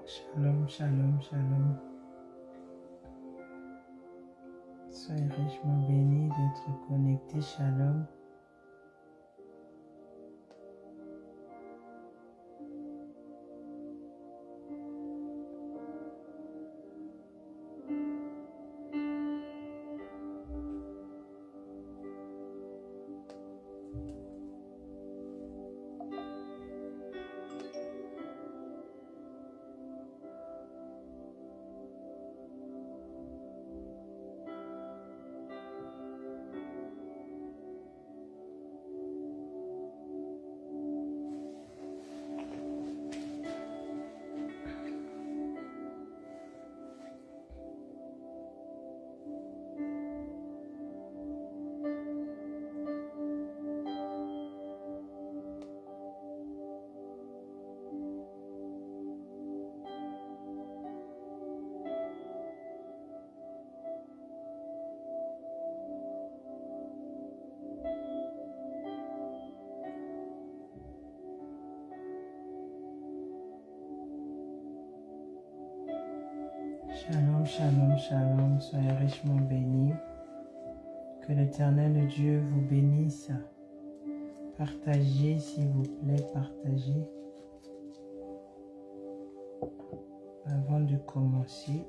Shalom, shalom, shalom. Soyez richement bénis d'être connectés. Shalom. Shalom, shalom, shalom. Soyez richement bénis. Que l'Éternel Dieu vous bénisse. Partagez, s'il vous plaît, partagez. Avant de commencer,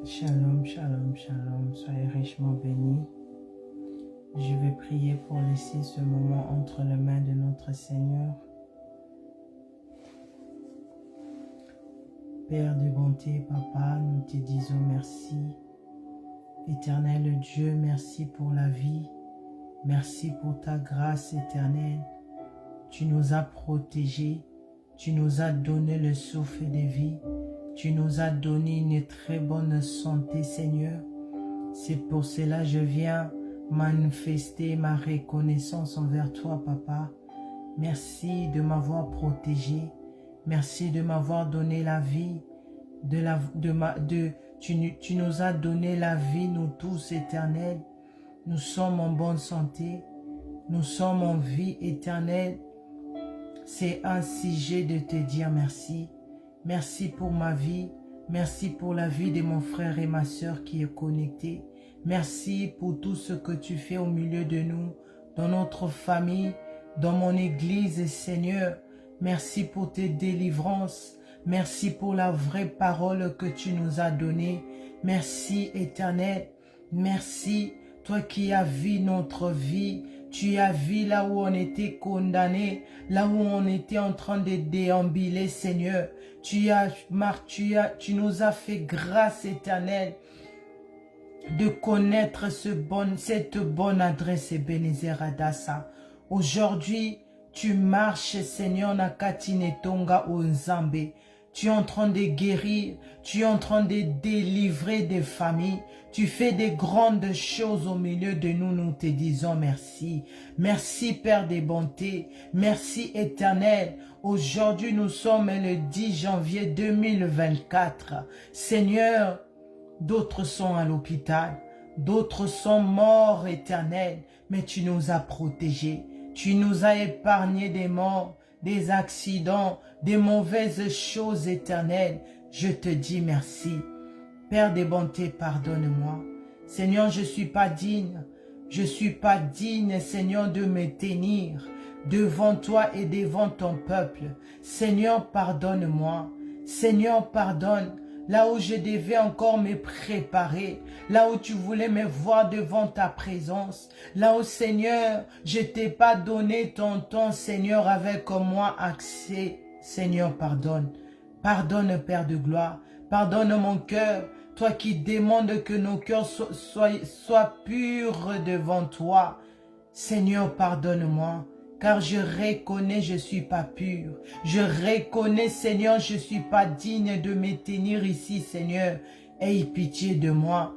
shalom, shalom, shalom. Soyez richement bénis. Je vais prier pour laisser ce moment entre les mains de notre Seigneur. Père de bonté, Papa, nous te disons merci. Éternel Dieu, merci pour la vie. Merci pour ta grâce éternelle. Tu nous as protégés. Tu nous as donné le souffle de vie. Tu nous as donné une très bonne santé, Seigneur. C'est pour cela que je viens manifester ma reconnaissance envers toi, Papa. Merci de m'avoir protégé. Merci de m'avoir donné la vie. Tu nous as donné la vie, nous tous, éternels. Nous sommes en bonne santé. Nous sommes en vie éternelle. C'est un sujet de te dire merci. Merci pour ma vie. Merci pour la vie de mon frère et ma soeur qui est connecté. Merci pour tout ce que tu fais au milieu de nous, dans notre famille, dans mon église, Seigneur. Merci pour tes délivrances. Merci pour la vraie parole que tu nous as donnée. Merci, Éternel. Merci, toi qui as vu notre vie. Tu as vu là où on était condamné, là où on était en train de déambuler, Seigneur. Tu nous as fait grâce éternelle de connaître cette bonne adresse, Ebenezer Adassa. Aujourd'hui, tu marches, Seigneur, na katine tonga onzambe. Tu es en train de guérir. Tu es en train de délivrer des familles. Tu fais des grandes choses au milieu de nous. Nous te disons merci. Merci Père des bontés. Merci Éternel. Aujourd'hui, nous sommes le 10 janvier 2024. Seigneur, d'autres sont à l'hôpital. D'autres sont morts, Éternel. Mais tu nous as protégés. Tu nous as épargnés des morts, des accidents, des mauvaises choses éternelles. Je te dis merci. Père des bontés, pardonne-moi. Seigneur, je ne suis pas digne. Je ne suis pas digne, Seigneur, de me tenir devant toi et devant ton peuple. Seigneur, pardonne-moi. Seigneur, pardonne. Là où je devais encore me préparer, là où tu voulais me voir devant ta présence, là où, Seigneur, je ne t'ai pas donné ton temps, Seigneur, avec moi accès. Seigneur, pardonne. Pardonne, Père de gloire. Pardonne mon cœur, toi qui demandes que nos cœurs soient purs devant toi. Seigneur, pardonne-moi. Car je reconnais, je ne suis pas pur. Je reconnais, Seigneur, je ne suis pas digne de me tenir ici, Seigneur. Aie pitié de moi.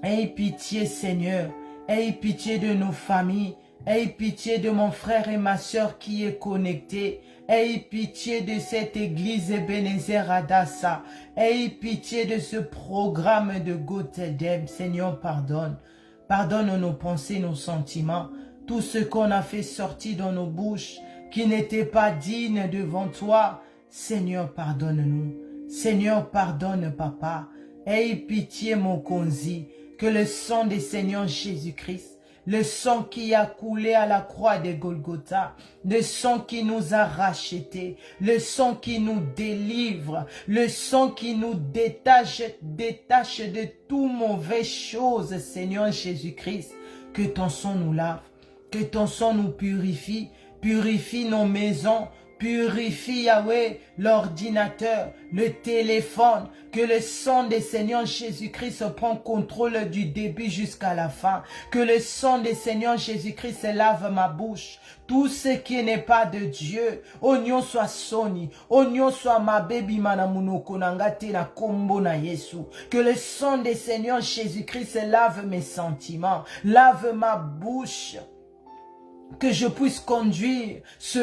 Aie pitié, Seigneur. Aie pitié de nos familles. Aie pitié de mon frère et ma soeur qui est connecté. Aie pitié de cette église Ebenezer Adassa. Aie pitié de ce programme de Goteldem. Seigneur, pardonne. Pardonne nos pensées, nos sentiments. Tout ce qu'on a fait sortir dans nos bouches, qui n'était pas digne devant toi. Seigneur, pardonne-nous. Seigneur, pardonne, Papa. Aie pitié, mon Konzi, que le sang du Seigneur Jésus-Christ, le sang qui a coulé à la croix de Golgotha, le sang qui nous a rachetés, le sang qui nous délivre, le sang qui nous détache de tout mauvaise chose, Seigneur Jésus-Christ, que ton sang nous lave. Que ton sang nous purifie, purifie nos maisons, purifie, Yahweh, l'ordinateur, le téléphone, que le sang des Seigneur Jésus-Christ prend contrôle du début jusqu'à la fin, que le sang des Seigneur Jésus-Christ lave ma bouche, tout ce qui n'est pas de Dieu, oignon soit soni, oignon soit ma baby manamunoko nangate na kombo na Yesu, que le sang des Seigneur Jésus-Christ lave mes sentiments, lave ma bouche, que je puisse conduire ce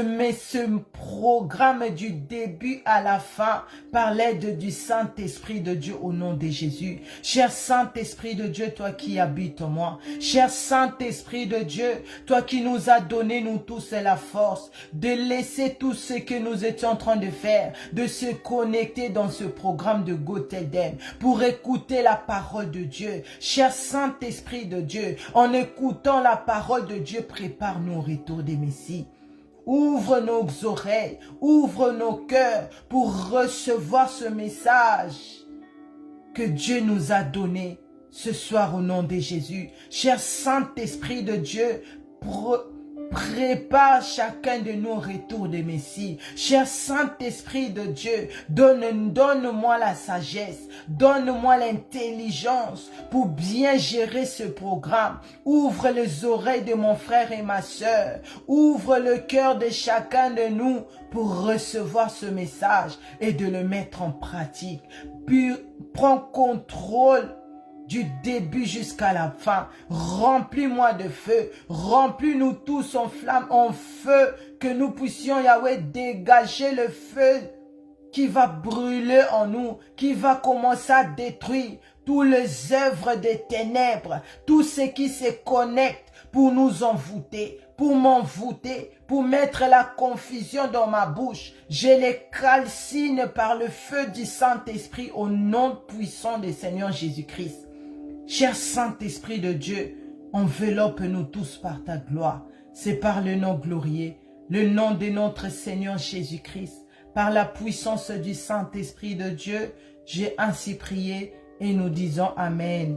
programme du début à la fin par l'aide du Saint-Esprit de Dieu au nom de Jésus. Cher Saint-Esprit de Dieu, toi qui habites en moi. Cher Saint-Esprit de Dieu, toi qui nous as donné nous tous la force de laisser tout ce que nous étions en train de faire, de se connecter dans ce programme de Goteldem pour écouter la parole de Dieu. Cher Saint-Esprit de Dieu, en écoutant la parole de Dieu, prépare-nous au retour des Messies. Ouvre nos oreilles, ouvre nos cœurs pour recevoir ce message que Dieu nous a donné ce soir au nom de Jésus. Cher Saint-Esprit de Dieu, prépare chacun de nous au retour de Messie. Cher Saint-Esprit de Dieu, donne-moi la sagesse, donne-moi l'intelligence pour bien gérer ce programme. Ouvre les oreilles de mon frère et ma soeur. Ouvre le cœur de chacun de nous pour recevoir ce message et de le mettre en pratique. Puis, prends contrôle du début jusqu'à la fin. Remplis-moi de feu. Remplis-nous tous en flamme, en feu. Que nous puissions, Yahweh, dégager le feu qui va brûler en nous, qui va commencer à détruire toutes les œuvres des ténèbres, tout ce qui se connecte pour nous envoûter, pour m'envoûter, pour mettre la confusion dans ma bouche. Je les calcine par le feu du Saint-Esprit au nom puissant du Seigneur Jésus-Christ. Cher Saint-Esprit de Dieu, enveloppe-nous tous par ta gloire. C'est par le nom glorieux, le nom de notre Seigneur Jésus-Christ, par la puissance du Saint-Esprit de Dieu, j'ai ainsi prié et nous disons Amen.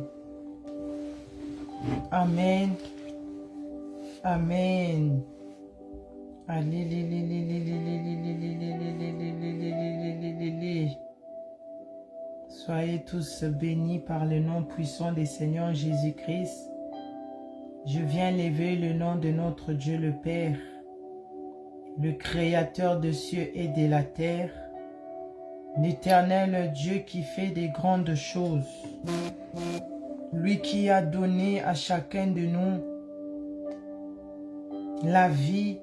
Amen. Amen. Soyez tous bénis par le nom puissant du Seigneur Jésus-Christ. Je viens lever le nom de notre Dieu le Père, le Créateur des cieux et de la terre, L'Éternel Dieu qui fait des grandes choses. Lui qui a donné à chacun de nous la vie.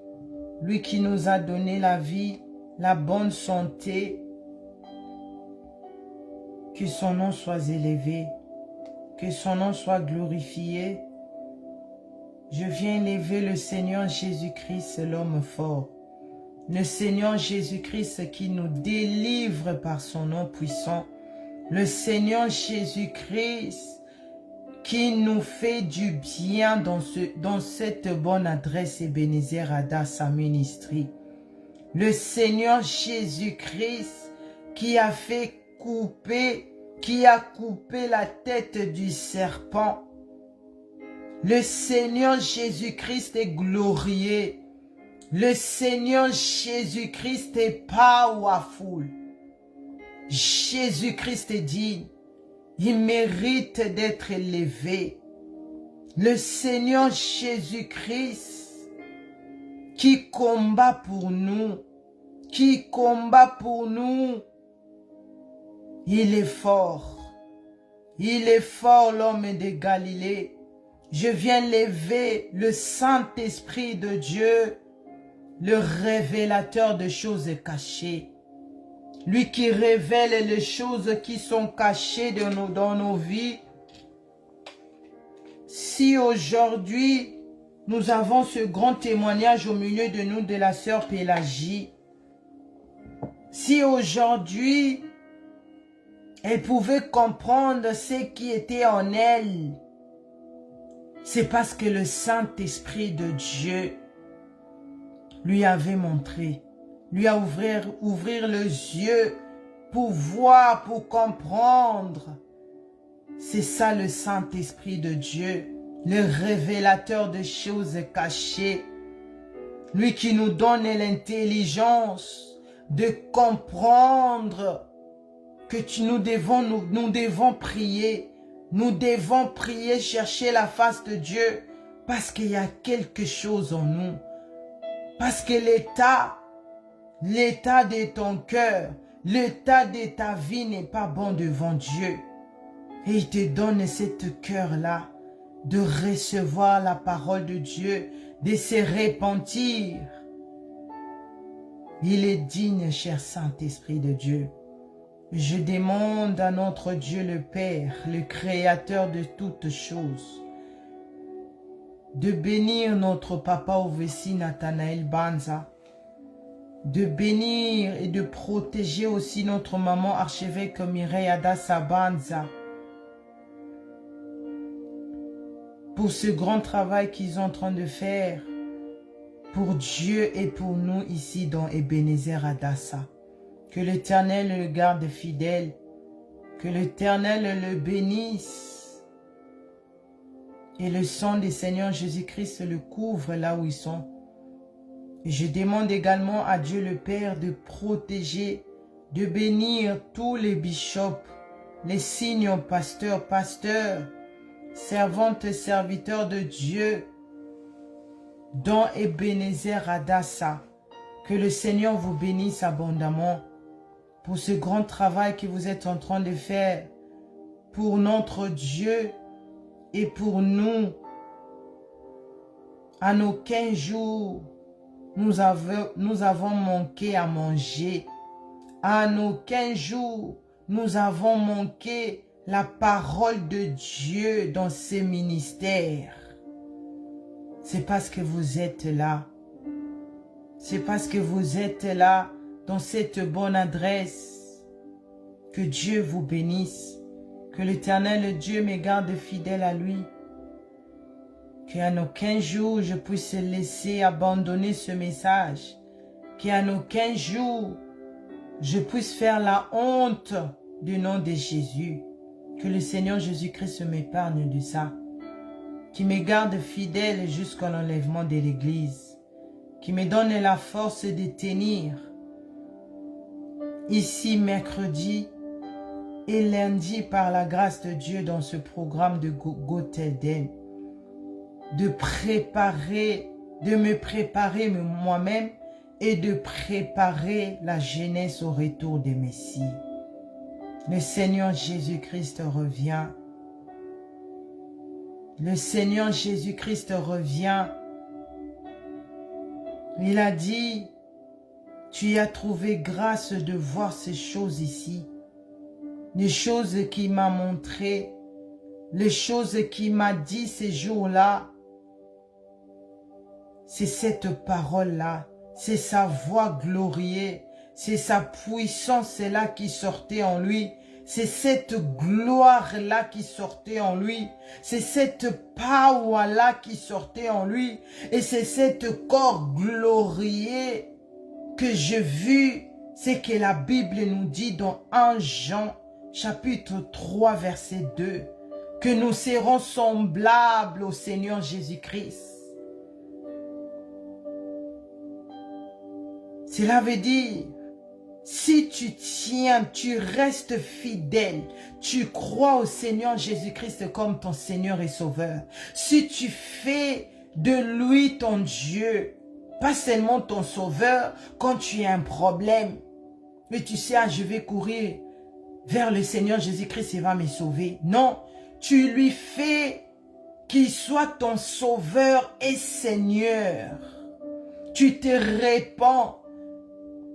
Lui qui nous a donné la vie, la bonne santé. Que son nom soit élevé. Que son nom soit glorifié. Je viens élever le Seigneur Jésus-Christ, l'homme fort. Le Seigneur Jésus-Christ qui nous délivre par son nom puissant. Le Seigneur Jésus-Christ qui nous fait du bien dans cette bonne adresse Ebenezer Hadassa Ministry. Le Seigneur Jésus-Christ qui a coupé la tête du serpent. Le Seigneur Jésus-Christ est glorieux. Le Seigneur Jésus-Christ est powerful. Jésus-Christ est digne. Il mérite d'être élevé. Le Seigneur Jésus-Christ qui combat pour nous. Il est fort. Il est fort, l'homme de Galilée. Je viens lever le Saint-Esprit de Dieu, le révélateur de choses cachées. Lui qui révèle les choses qui sont cachées dans nos vies. Si aujourd'hui, nous avons ce grand témoignage au milieu de nous de la sœur Pélagie. Si aujourd'hui, elle pouvait comprendre ce qui était en elle. C'est parce que le Saint-Esprit de Dieu lui avait montré, lui a ouvrir les yeux pour voir, pour comprendre. C'est ça le Saint-Esprit de Dieu, le révélateur de choses cachées. Lui qui nous donne l'intelligence de comprendre que nous devons prier. Nous devons prier, chercher la face de Dieu parce qu'il y a quelque chose en nous. Parce que l'état de ton cœur, l'état de ta vie n'est pas bon devant Dieu. Et il te donne cette cœur-là de recevoir la parole de Dieu, de se repentir. Il est digne, cher Saint-Esprit de Dieu. Je demande à notre Dieu le Père, le Créateur de toutes choses, de bénir notre papa Ovessi Nathanaël Banza, de bénir et de protéger aussi notre maman archevêque Mireille Hadassa Banza, pour ce grand travail qu'ils sont en train de faire pour Dieu et pour nous ici dans Ebenezer Hadassa. Que l'Éternel le garde fidèle, que l'Éternel le bénisse et le sang du Seigneur Jésus-Christ le couvre là où ils sont. Et je demande également à Dieu le Père de protéger, de bénir tous les bishops, les signes pasteurs, servantes et serviteurs de Dieu dans Ebenezer Hadassa. Que le Seigneur vous bénisse abondamment pour ce grand travail que vous êtes en train de faire pour notre Dieu et pour nous. En aucun jour, nous avons manqué à manger. En aucun jour, nous avons manqué la parole de Dieu dans ces ministères. C'est parce que vous êtes là. C'est parce que vous êtes là dans cette bonne adresse. Que Dieu vous bénisse. Que l'Éternel Dieu me garde fidèle à lui. Qu'en aucun jour je puisse laisser abandonner ce message. Qu'en aucun jour je puisse faire la honte du nom de Jésus. Que le Seigneur Jésus-Christ m'épargne de ça. Qui me garde fidèle jusqu'à l'enlèvement de l'Église. Qui me donne la force de tenir. Ici mercredi et lundi par la grâce de Dieu dans ce programme de Gotelden. De me préparer moi-même et de préparer la jeunesse au retour des Messies. Le Seigneur Jésus-Christ revient. Le Seigneur Jésus-Christ revient. Il a dit, tu as trouvé grâce de voir ces choses ici. Les choses qu'il m'a montrées, les choses qu'il m'a dit ces jours-là. C'est cette parole-là, c'est sa voix glorieuse, c'est sa puissance-là qui sortait en lui. C'est cette gloire-là qui sortait en lui. C'est cette power-là qui sortait en lui. Et c'est cet corps glorieux que j'ai vu. C'est que la Bible nous dit dans 1 Jean, chapitre 3, verset 2, que nous serons semblables au Seigneur Jésus-Christ. Cela veut dire, si tu tiens, tu restes fidèle, tu crois au Seigneur Jésus-Christ comme ton Seigneur et Sauveur, si tu fais de lui ton Dieu, pas seulement ton Sauveur, quand tu as un problème, mais tu sais, je vais courir vers le Seigneur Jésus-Christ, il va me sauver. Non, tu lui fais qu'il soit ton Sauveur et Seigneur. Tu te répands.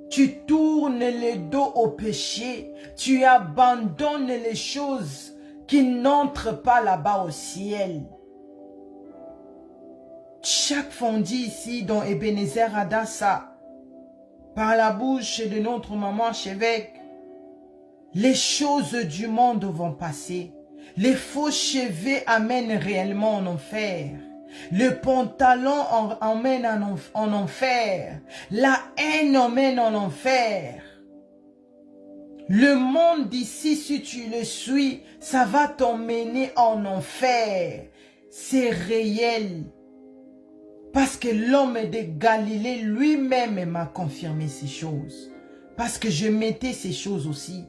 Tu tournes le dos au péché, tu abandonnes les choses qui n'entrent pas là-bas au ciel. Chaque fois on dit ici dans Ebenezer Adassa, par la bouche de notre maman archevêque, les choses du monde vont passer. Les faux cheveux amènent réellement en enfer. Le pantalon emmène en enfer. La haine emmène en enfer. Le monde d'ici, si tu le suis, ça va t'emmener en enfer. C'est réel. Parce que l'homme de Galilée lui-même m'a confirmé ces choses. Parce que je mettais ces choses aussi.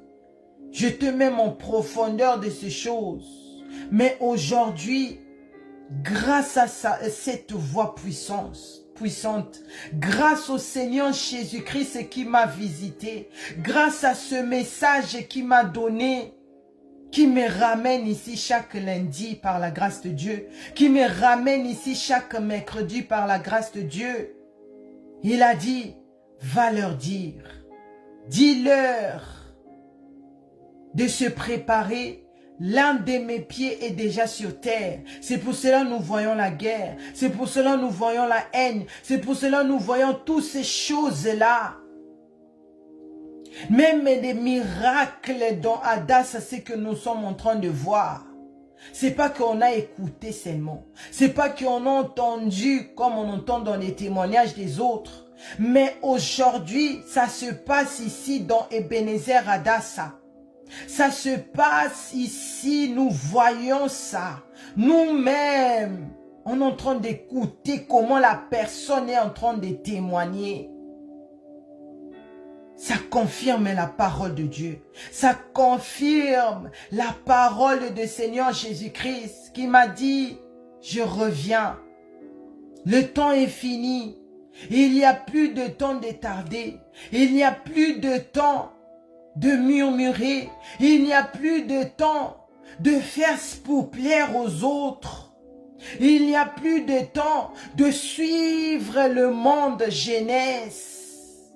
Je te mets en profondeur de ces choses. Mais aujourd'hui, grâce à cette voix puissante, grâce au Seigneur Jésus-Christ qui m'a visité, grâce à ce message qui m'a donné, qui me ramène ici chaque lundi par la grâce de Dieu, qui me ramène ici chaque mercredi par la grâce de Dieu, il a dit, va leur dire, dis-leur de se préparer. L'un de mes pieds est déjà sur terre. C'est pour cela que nous voyons la guerre. C'est pour cela que nous voyons la haine. C'est pour cela que nous voyons toutes ces choses-là. Même des miracles dans Adassa, c'est que nous sommes en train de voir. C'est pas qu'on a écouté seulement. C'est pas qu'on a entendu comme on entend dans les témoignages des autres. Mais aujourd'hui, ça se passe ici dans Ebenezer Adassa. Ça se passe ici, nous voyons ça. Nous-mêmes, on est en train d'écouter comment la personne est en train de témoigner. Ça confirme la parole de Dieu. Ça confirme la parole du Seigneur Jésus-Christ qui m'a dit, je reviens. Le temps est fini. Il n'y a plus de temps de tarder. Il n'y a plus de temps de murmurer. Il n'y a plus de temps de faire pour plaire aux autres. Il n'y a plus de temps de suivre le monde jeunesse.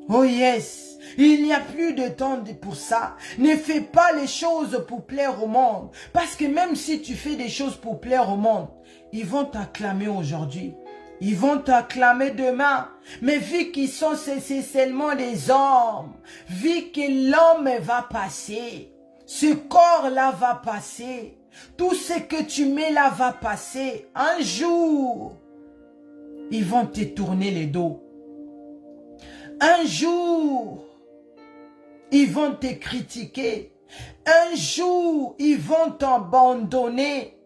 Oh yes, il n'y a plus de temps pour ça. Ne fais pas les choses pour plaire au monde. Parce que même si tu fais des choses pour plaire au monde, ils vont t'acclamer aujourd'hui. Ils vont t'acclamer demain. Mais vu qu'ils sont seulement des hommes, vu que l'homme va passer, ce corps-là va passer, tout ce que tu mets là va passer. Un jour, ils vont te tourner les dos. Un jour, ils vont te critiquer. Un jour, ils vont t'abandonner.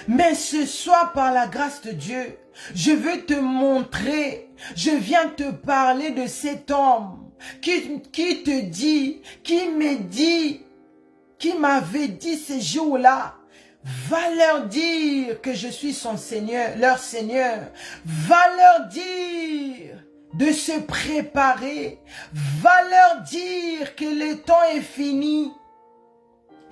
Mais ce soir, par la grâce de Dieu, je veux te montrer, je viens te parler de cet homme qui te dit, qui me dit, qui m'avait dit ces jours-là, va leur dire que je suis son Seigneur, leur Seigneur. Va leur dire de se préparer. Va leur dire que le temps est fini.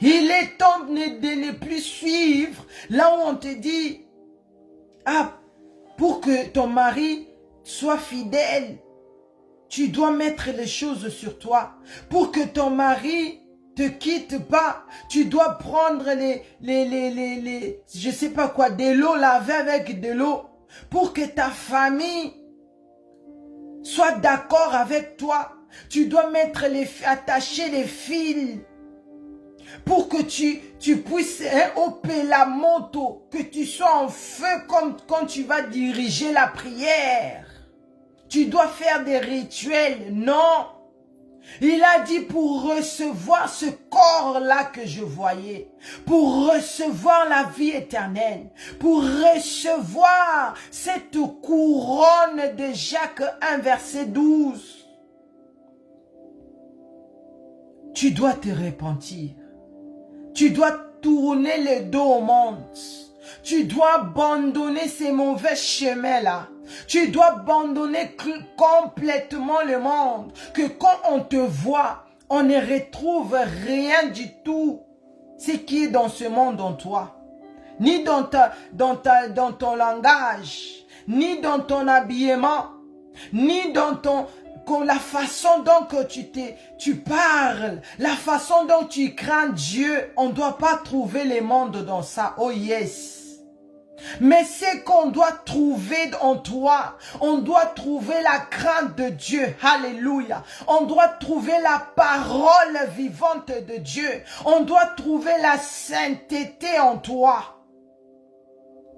Il est temps de ne plus suivre là où on te dit, ah, pour que ton mari soit fidèle, tu dois mettre les choses sur toi. Pour que ton mari te quitte pas, tu dois prendre je sais pas quoi, de l'eau, laver avec de l'eau. Pour que ta famille soit d'accord avec toi, tu dois attacher les fils. Pour que tu puisses opérer la moto, que tu sois en feu comme quand tu vas diriger la prière. Tu dois faire des rituels. Non. Il a dit pour recevoir ce corps-là que je voyais, pour recevoir la vie éternelle, pour recevoir cette couronne de Jacques 1, verset 12. Tu dois te repentir. Tu dois tourner le dos au monde. Tu dois abandonner ces mauvais chemins-là. Tu dois abandonner complètement le monde. Que quand on te voit, on ne retrouve rien du tout. Ce qui est dans ce monde en toi. Ni dans ton langage, ni dans ton habillement, ni dans la façon dont tu parles, la façon dont tu crains Dieu. On ne doit pas trouver le monde dans ça. Oh yes. Mais c'est qu'on doit trouver en toi. On doit trouver la crainte de Dieu. Alléluia. On doit trouver la parole vivante de Dieu. On doit trouver la sainteté en toi.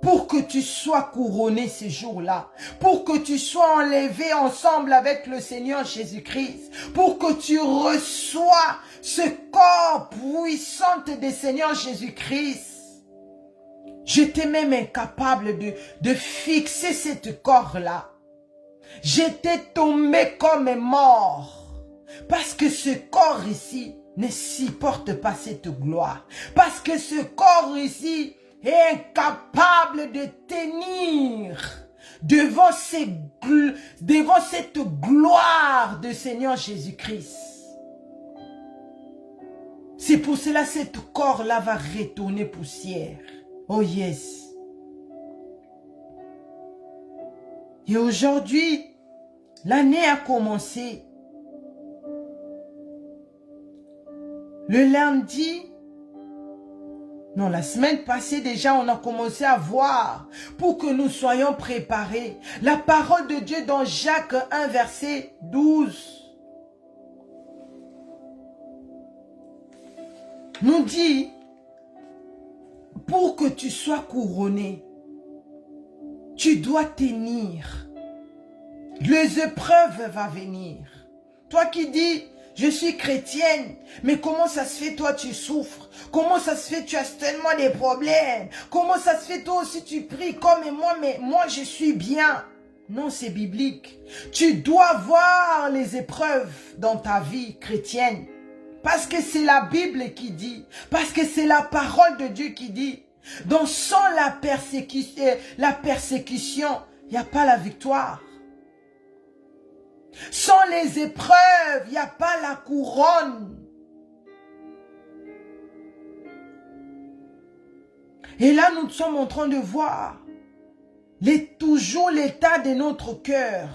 Pour que tu sois couronné ce jour-là. Pour que tu sois enlevé ensemble avec le Seigneur Jésus-Christ. Pour que tu reçois ce corps puissant du Seigneur Jésus-Christ. J'étais même incapable de fixer ce corps-là. J'étais tombé comme mort. Parce que ce corps ici ne supporte pas cette gloire. Parce que ce corps ici est incapable de tenir devant cette gloire du Seigneur Jésus-Christ. C'est pour cela que ce corps-là va retourner poussière. Oh yes. Et aujourd'hui, l'année a commencé. Le lundi, non, la semaine passée déjà, on a commencé à voir pour que nous soyons préparés. La parole de Dieu dans Jacques 1, verset 12 nous dit, pour que tu sois couronné, tu dois tenir. Les épreuves vont venir. Toi qui dis, je suis chrétienne, mais comment ça se fait toi tu souffres? Comment ça se fait tu as tellement des problèmes? Comment ça se fait toi aussi tu pries comme moi, mais moi je suis bien? Non, c'est biblique. Tu dois voir les épreuves dans ta vie chrétienne. Parce que c'est la Bible qui dit. Parce que c'est la parole de Dieu qui dit. Donc sans la persécution, il n'y a pas la victoire. Sans les épreuves, il n'y a pas la couronne. Et là, nous sommes en train de voir toujours l'état de notre cœur.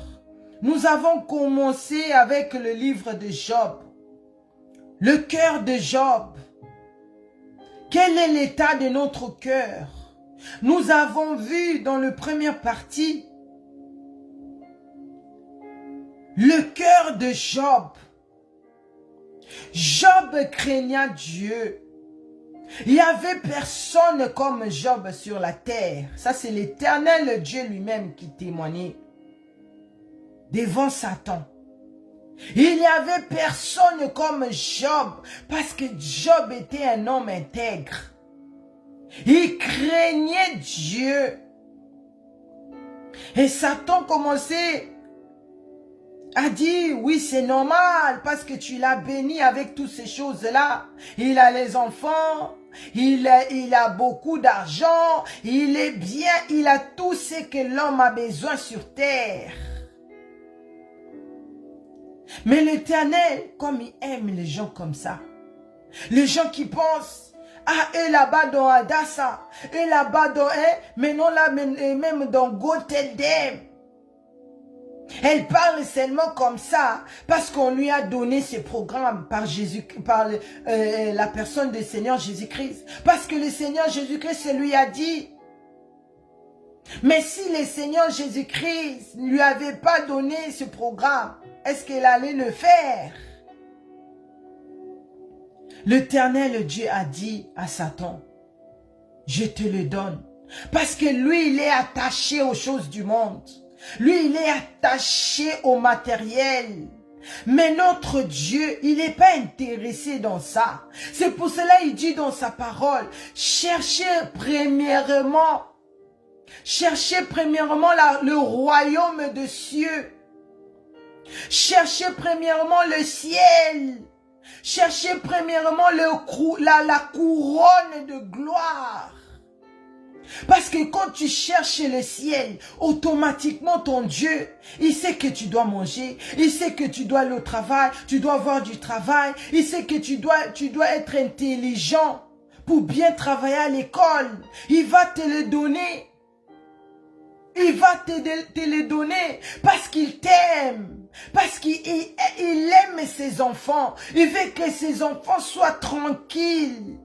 Nous avons commencé avec le livre de Job. Le cœur de Job. Quel est l'état de notre cœur? Nous avons vu dans la première partie le cœur de Job. Job craignait Dieu. Il n'y avait personne comme Job sur la terre. Ça, c'est l'Éternel Dieu lui-même qui témoignait devant Satan. Il n'y avait personne comme Job parce que Job était un homme intègre. Il craignait Dieu. Et Satan commençait a dit, oui, c'est normal, parce que tu l'as béni avec toutes ces choses-là. Il a les enfants, il a beaucoup d'argent, il est bien, il a tout ce que l'homme a besoin sur terre. Mais l'Éternel, comme il aime les gens comme ça, les gens qui pensent, ah, et là-bas dans Adassa, et là-bas dans, mais non là, même dans Goteldem. Elle parle seulement comme ça parce qu'on lui a donné ce programme par Jésus, par la personne du Seigneur Jésus-Christ. Parce que le Seigneur Jésus-Christ lui a dit. Mais si le Seigneur Jésus-Christ ne lui avait pas donné ce programme, est-ce qu'elle allait le faire? L'Éternel Dieu a dit à Satan, je te le donne. Parce que lui, il est attaché aux choses du monde. Lui, il est attaché au matériel. Mais notre Dieu, il n'est pas intéressé dans ça. C'est pour cela qu'il dit dans sa parole, cherchez premièrement le royaume des cieux. Cherchez premièrement le ciel. Cherchez premièrement la couronne de gloire. Parce que quand tu cherches le ciel, automatiquement ton Dieu, il sait que tu dois manger, il sait que tu dois aller au travail, tu dois avoir du travail, il sait que tu dois être intelligent pour bien travailler à l'école. Il va te le donner. Il va te le donner parce qu'il t'aime, parce qu'il aime ses enfants. Il veut que ses enfants soient tranquilles.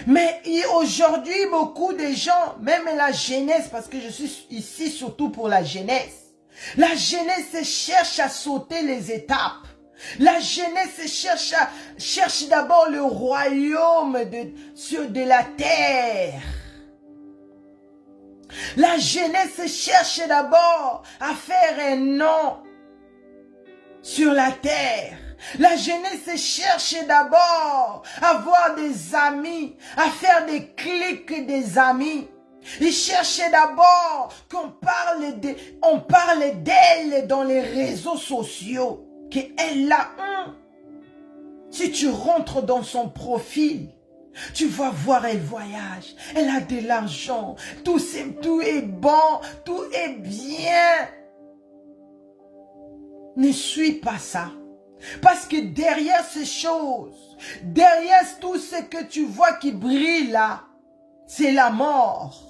Mais aujourd'hui, beaucoup de gens, même la jeunesse, parce que je suis ici surtout pour la jeunesse. La jeunesse cherche à sauter les étapes. La jeunesse cherche d'abord le royaume de la terre. La jeunesse cherche d'abord à faire un nom sur la terre. La jeunesse cherche d'abord à avoir des amis, à faire des clics des amis. Il cherche d'abord qu'on parle d'elle dans les réseaux sociaux. Qu'elle a un. Si tu rentres dans son profil, tu vas voir, elle voyage, elle a de l'argent, tout est bon, tout est bien. Ne suis pas ça. Parce que derrière ces choses, derrière tout ce que tu vois qui brille là, c'est la mort.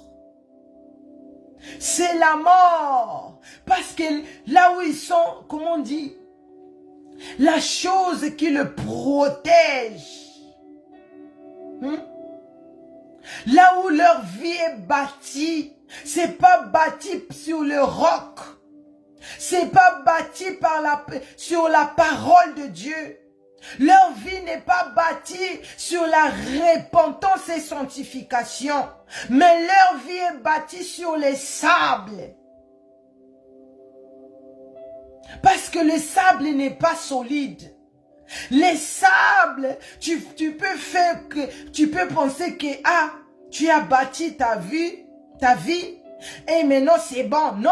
C'est la mort. Parce que là où ils sont, comment on dit, la chose qui le protège, là où leur vie est bâtie, c'est pas bâti sur le roc. C'est pas bâti sur la parole de Dieu. Leur vie n'est pas bâtie sur la repentance et sanctification. Mais leur vie est bâtie sur les sables. Parce que le sable n'est pas solide. Les sables, tu peux penser que tu as bâti ta vie, et maintenant c'est bon. Non,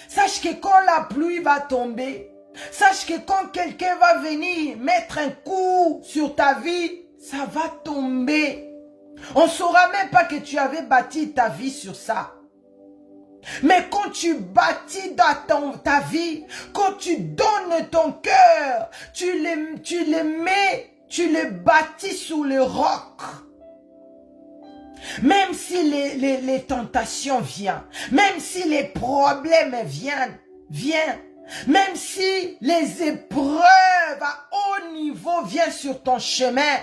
sache que quand la pluie va tomber, sache que quand quelqu'un va venir mettre un coup sur ta vie, ça va tomber. On ne saura même pas que tu avais bâti ta vie sur ça. Mais quand tu bâtis dans ta vie, quand tu donnes ton cœur, tu le bâtis sous le roc. Même si les tentations viennent, même si les problèmes viennent, même si les épreuves à haut niveau viennent sur ton chemin,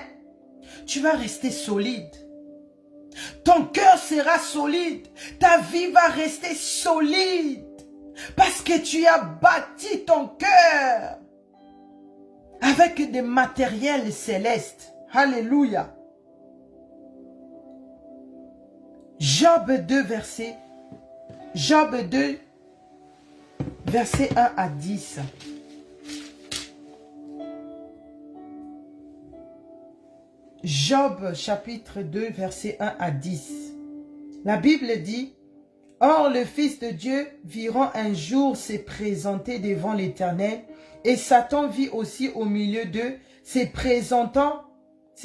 tu vas rester solide. Ton cœur sera solide, ta vie va rester solide, parce que tu as bâti ton cœur avec des matériels célestes. Alléluia. Job 2, verset 1 à 10. Job chapitre 2, verset 1 à 10. La Bible dit, « Or le Fils de Dieu viront un jour se présenter devant l'Éternel, et Satan vit aussi au milieu d'eux, se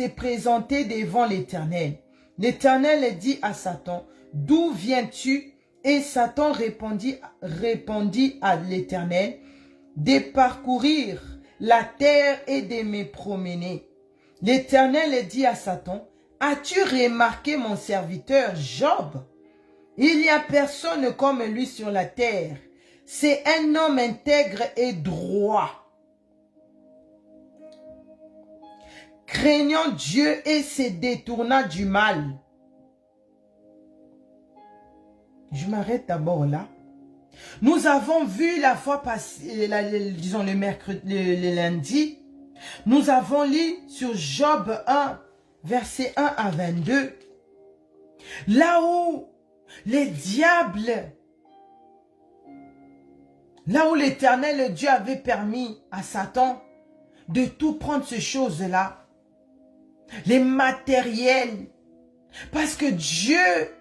présenter devant l'Éternel. L'Éternel dit à Satan, « D'où viens-tu » Et Satan répondit à l'Éternel, « de parcourir la terre et de me promener. L'Éternel dit à Satan, as-tu remarqué mon serviteur Job? Il n'y a personne comme lui sur la terre. C'est un homme intègre et droit, craignant Dieu et se détournant du mal. Je m'arrête d'abord là. Nous avons vu la fois passée, disons le lundi, nous avons lu sur Job 1, versets 1 à 22, là où les diables, là où l'Éternel Dieu avait permis à Satan de tout prendre ces choses-là, les matériels, parce que Dieu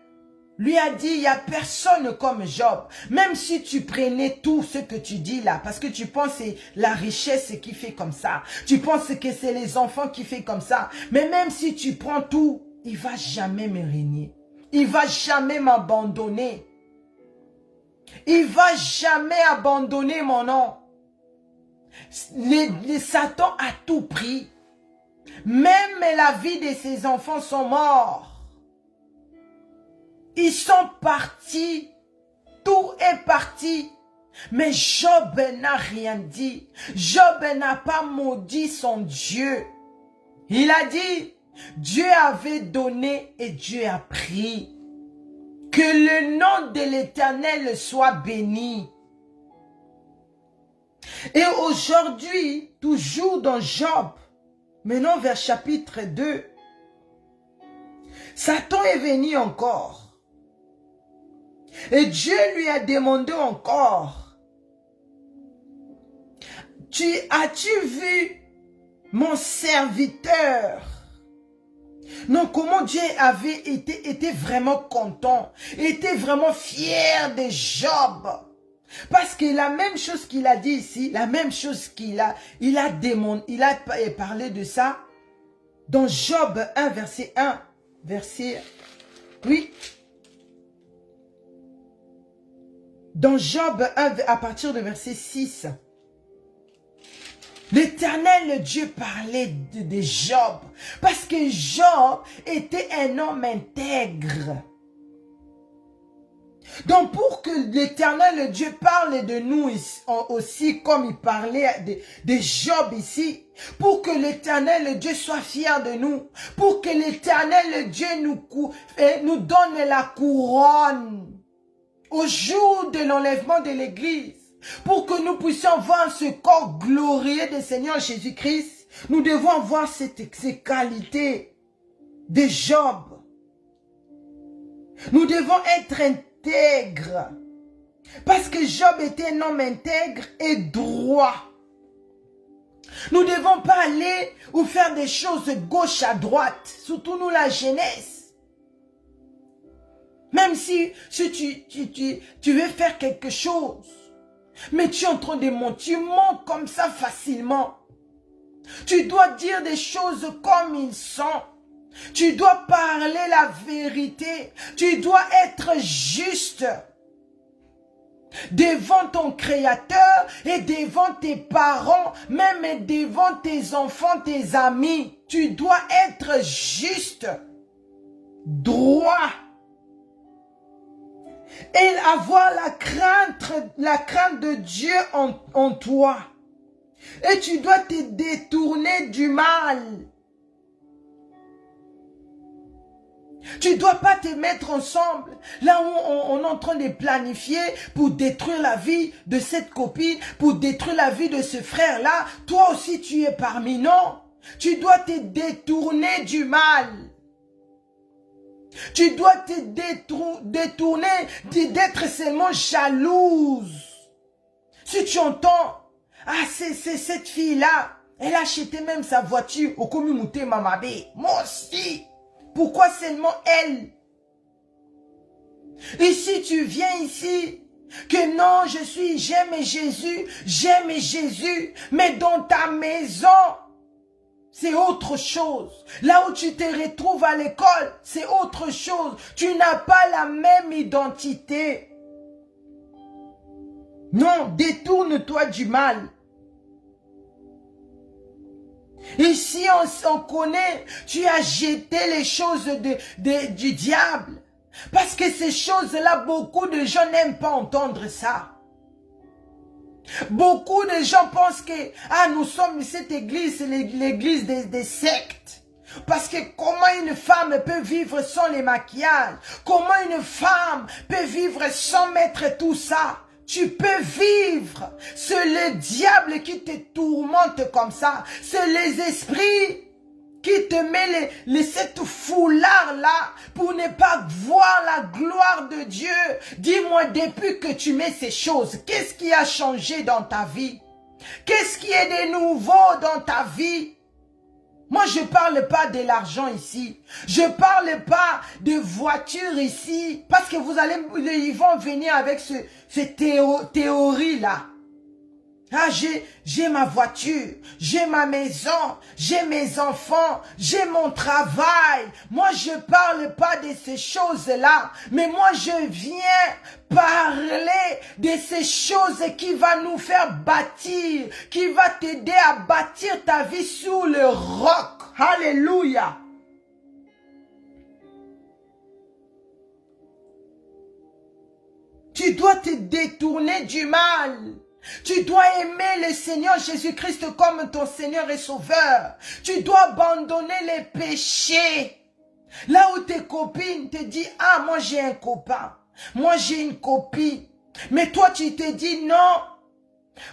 lui a dit, il n'y a personne comme Job. Même si tu prenais tout ce que tu dis là, parce que tu penses que c'est la richesse qui fait comme ça. Tu penses que c'est les enfants qui fait comme ça. Mais même si tu prends tout, il ne va jamais me régner. Il ne va jamais m'abandonner. Il ne va jamais abandonner mon nom. Les Satan a tout pris. Même la vie de ses enfants sont morts. Ils sont partis. Tout est parti. Mais Job n'a rien dit. Job n'a pas maudit son Dieu. Il a dit, Dieu avait donné et Dieu a pris. Que le nom de l'Éternel soit béni. Et aujourd'hui, toujours dans Job, maintenant vers chapitre 2, Satan est venu encore. Et Dieu lui a demandé encore, as-tu vu mon serviteur? Non, comment Dieu avait été vraiment content, était vraiment fier de Job. Parce que la même chose qu'il a dit ici, la même chose il a parlé de ça dans Job 1, verset 1, verset 8. Dans Job 1, à partir de verset 6, l'Éternel Dieu parlait de Job. Parce que Job était un homme intègre. Donc pour que l'Éternel Dieu parle de nous aussi, comme il parlait de Job ici, pour que l'Éternel Dieu soit fier de nous, pour que l'Éternel Dieu nous donne la couronne au jour de l'enlèvement de l'Église, pour que nous puissions voir ce corps glorieux du Seigneur Jésus-Christ, nous devons voir ces qualités de Job. Nous devons être intègres. Parce que Job était un homme intègre et droit. Nous ne devons pas aller ou faire des choses de gauche à droite, surtout nous la jeunesse. Même si tu veux faire quelque chose, mais tu es en train de mentir, tu mens comme ça facilement. Tu dois dire des choses comme ils sont. Tu dois parler la vérité. Tu dois être juste devant ton Créateur et devant tes parents, même devant tes enfants, tes amis. Tu dois être juste, droit. Et avoir la crainte de Dieu en toi. Et tu dois te détourner du mal. Tu ne dois pas te mettre ensemble. Là où on est en train de planifier pour détruire la vie de cette copine, pour détruire la vie de ce frère-là. Toi aussi tu es parmi. Non. Tu dois te détourner du mal. Tu dois te détourner d'être seulement jalouse. Si tu entends, ah c'est cette fille-là, elle a acheté même sa voiture au communauté Mamabé. Moi aussi. Pourquoi seulement elle? Et si tu viens ici, que non, j'aime Jésus, mais dans ta maison, c'est autre chose. Là où tu te retrouves à l'école, c'est autre chose. Tu n'as pas la même identité. Non, détourne-toi du mal. Ici, on connaît, tu as jeté les choses du diable. Parce que ces choses-là, beaucoup de gens n'aiment pas entendre ça. Beaucoup de gens pensent que nous sommes cette église, c'est l'église des sectes. Parce que comment une femme peut vivre sans les maquillages? Comment une femme peut vivre sans mettre tout ça? Tu peux vivre. C'est le diable qui te tourmente comme ça. C'est les esprits qui te met cette foulard-là pour ne pas voir la gloire de Dieu. Dis-moi, depuis que tu mets ces choses, qu'est-ce qui a changé dans ta vie? Qu'est-ce qui est de nouveau dans ta vie? Moi, je ne parle pas de l'argent ici. Je ne parle pas de voiture ici. Parce que ils vont venir avec cette théorie-là. Ah, j'ai ma voiture, j'ai ma maison, j'ai mes enfants, j'ai mon travail. Moi, je ne parle pas de ces choses-là, mais moi, je viens parler de ces choses qui vont nous faire bâtir, qui va t'aider à bâtir ta vie sur le roc. Alléluia. Tu dois te détourner du mal. Tu dois aimer le Seigneur Jésus-Christ comme ton Seigneur et Sauveur. Tu dois abandonner les péchés. Là où tes copines te disent, ah, moi j'ai un copain, moi j'ai une copine. Mais toi tu te dis, non,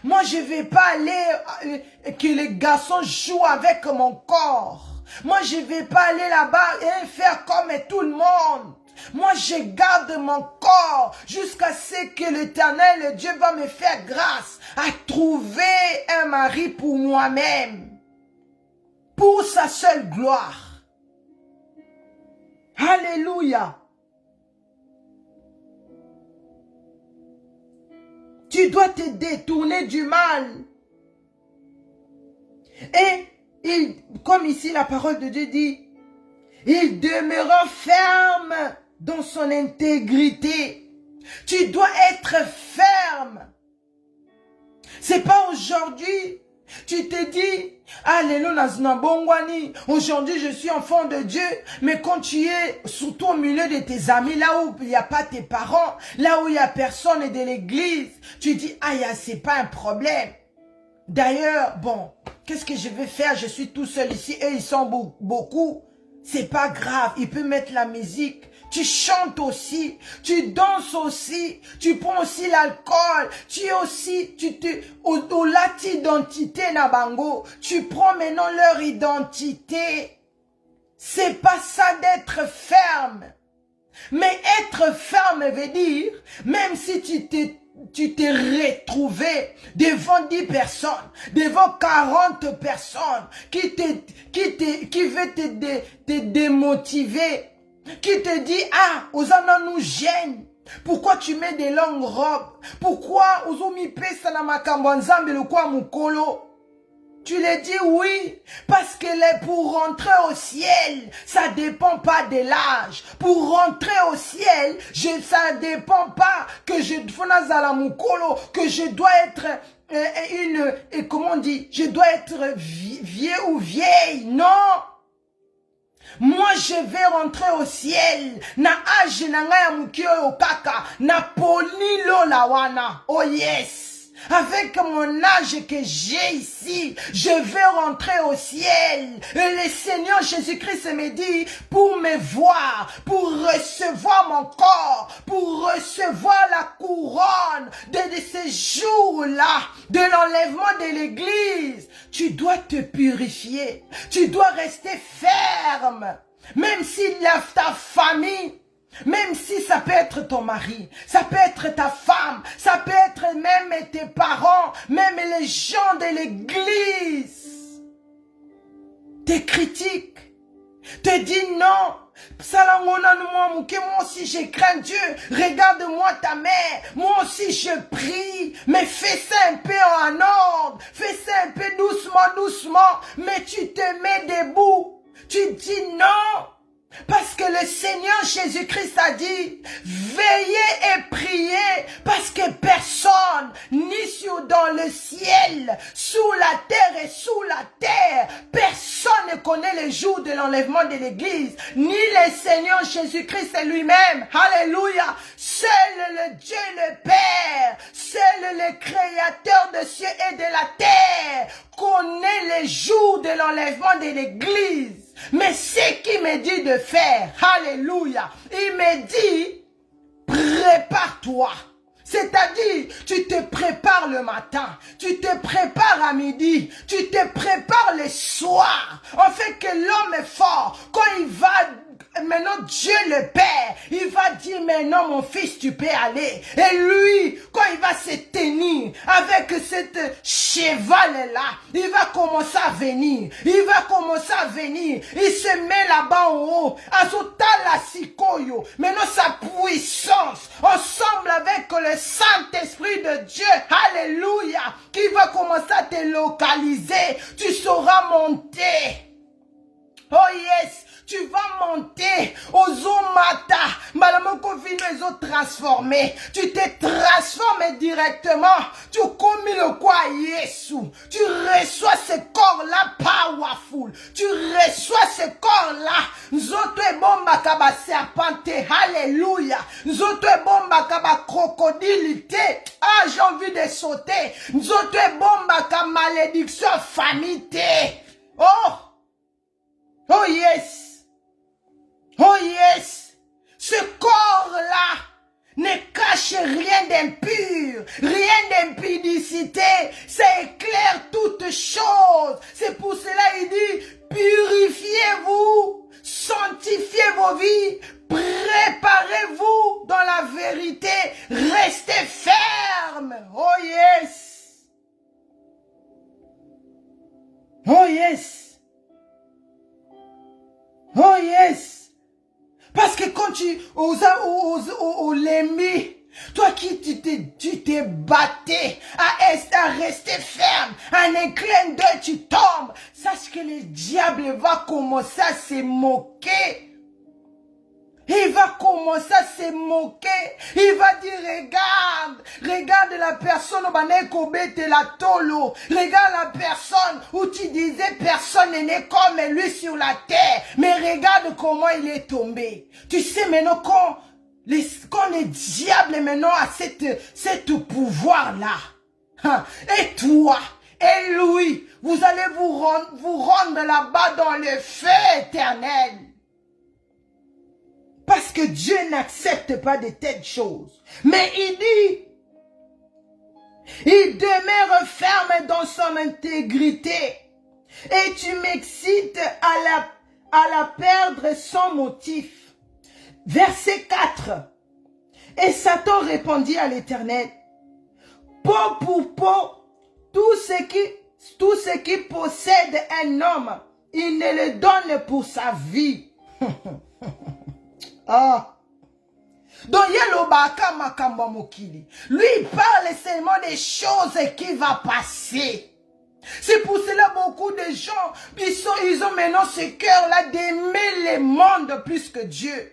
moi je ne vais pas aller, que les garçons jouent avec mon corps. Moi je ne vais pas aller là-bas et faire comme tout le monde. Moi, je garde mon corps jusqu'à ce que l'Éternel, Dieu, va me faire grâce à trouver un mari pour moi-même, pour sa seule gloire. Alléluia. Tu dois te détourner du mal. Et comme ici la parole de Dieu dit, il demeura ferme dans son intégrité. Tu dois être ferme. C'est pas aujourd'hui. Tu te dis, alléluia, aujourd'hui je suis enfant de Dieu, mais quand tu es surtout au milieu de tes amis, là où il n'y a pas tes parents, là où il n'y a personne de l'église, tu dis, c'est pas un problème. D'ailleurs, bon, qu'est-ce que je vais faire? Je suis tout seul ici et ils sont beaucoup. C'est pas grave, il peut mettre la musique. Tu chantes aussi, tu danses aussi, tu prends aussi l'alcool, au-delà d'identité nabango, tu prends maintenant leur identité. C'est pas ça d'être ferme. Mais être ferme veut dire, même si tu t'es retrouvé devant 10 personnes, devant 40 personnes qui veulent te démotiver, qui te dit, Ozana nous gêne. Pourquoi tu mets des longues robes? Pourquoi Ozumi pesa na makambo nzambe le kwa mukolo? Tu les dis oui, parce que pour rentrer au ciel, ça dépend pas de l'âge. Pour rentrer au ciel, ça dépend pas que je dois être comment on dit, je dois être vieux ou vieille. Non. Moi, je vais rentrer au ciel. Na âge na nga ya mukio okaka, na polilo la wana. Oh yes. Avec mon âge que j'ai ici, je vais rentrer au ciel. Et le Seigneur Jésus-Christ me dit, pour me voir, pour recevoir mon corps, pour recevoir la couronne de ces jours-là, de l'enlèvement de l'église, tu dois te purifier. Tu dois rester ferme. Même si ta famille, même si ça peut être ton mari, ça peut être ta femme, ça peut être même tes parents, même les gens de l'église, te critiquent, te disent non, moi aussi je crains Dieu, regarde-moi ta mère, moi aussi je prie, mais fais ça un peu en ordre, fais ça un peu doucement, mais tu te mets debout, tu dis non. Parce que le Seigneur Jésus-Christ a dit, veillez et priez, parce que personne, ni dans le ciel, sous la terre et sous la terre, personne ne connaît le jour de l'enlèvement de l'Église, ni le Seigneur Jésus-Christ lui-même. Alléluia. Seul le Dieu le Père, seul le Créateur de cieux et de la terre, connaît le jour de l'enlèvement de l'Église. Mais ce qu'il me dit de faire, alléluia, il me dit, prépare-toi. C'est-à-dire, tu te prépares le matin, tu te prépares à midi, tu te prépares le soir. En fait que l'homme est fort. Quand il va, maintenant Dieu le Père, il va dire maintenant mon fils tu peux aller. Et lui, quand il va se tenir avec cette cheval-là, il va commencer à venir. Il va commencer à venir. Il se met là-bas en haut. Azotala sikoyo. Maintenant sa puissance, ensemble avec le Saint-Esprit de Dieu, alléluia, qui va commencer à te localiser. Tu sauras monter. Oh yes, tu vas monter aux Zomata, malamoko vino les autres transformés. Tu te transformes directement. Tu commis le quoi Yesu. Tu reçois ce corps-là powerful. Tu reçois ce corps-là. Nzoto e bomba kaba serpente. Alléluia. Nzoto e bomba kaba crocodilité. Ah, j'ai envie de sauter. Nzoto e bomba kaba malédiction famille. Oh. Oh yes! Oh yes! Ce corps-là ne cache rien d'impur, rien d'impudicité. Ça éclaire toutes choses. C'est pour cela qu'il dit, purifiez-vous, sanctifiez vos vies, préparez-vous dans la vérité, restez ferme. Oh yes! Oh yes! Oh yes! Parce que quand tu aux l'ennemi, toi qui tu t'es battu à rester ferme, en un clin d'œil tu tombes, sache que le diable va commencer à se moquer. Il va commencer à se moquer. Il va dire, regarde la personne la tolo. Regarde la personne où tu disais personne n'est comme lui sur la terre. Mais regarde comment il est tombé. Tu sais maintenant quand le diable maintenant a cette pouvoir-là. Et toi, et lui, vous allez vous rendre là-bas dans le feu éternel. Parce que Dieu n'accepte pas de telles choses. Mais il dit, il demeure ferme dans son intégrité. Et tu m'excites à la perdre sans motif. Verset 4. Et Satan répondit à l'Éternel, peau pour peau, tout ce qui possède un homme, il ne le donne pour sa vie. Ah. Donc, lui, il parle seulement des choses qui vont passer. C'est pour cela beaucoup de gens, ils ont maintenant ce cœur-là d'aimer le monde plus que Dieu.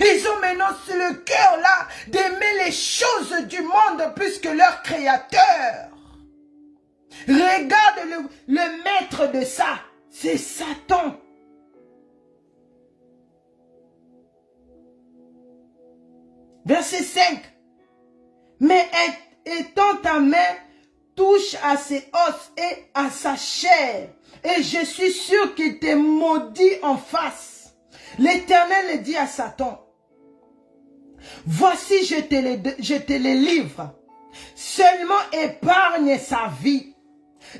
Ils ont maintenant le cœur-là d'aimer les choses du monde plus que leur Créateur. Regarde le maître de ça, c'est Satan. Verset 5. Mais étends ta main, touche à ses os et à sa chair, et je suis sûr qu'il te maudit en face. L'Éternel dit à Satan, voici je te le livre, seulement épargne sa vie.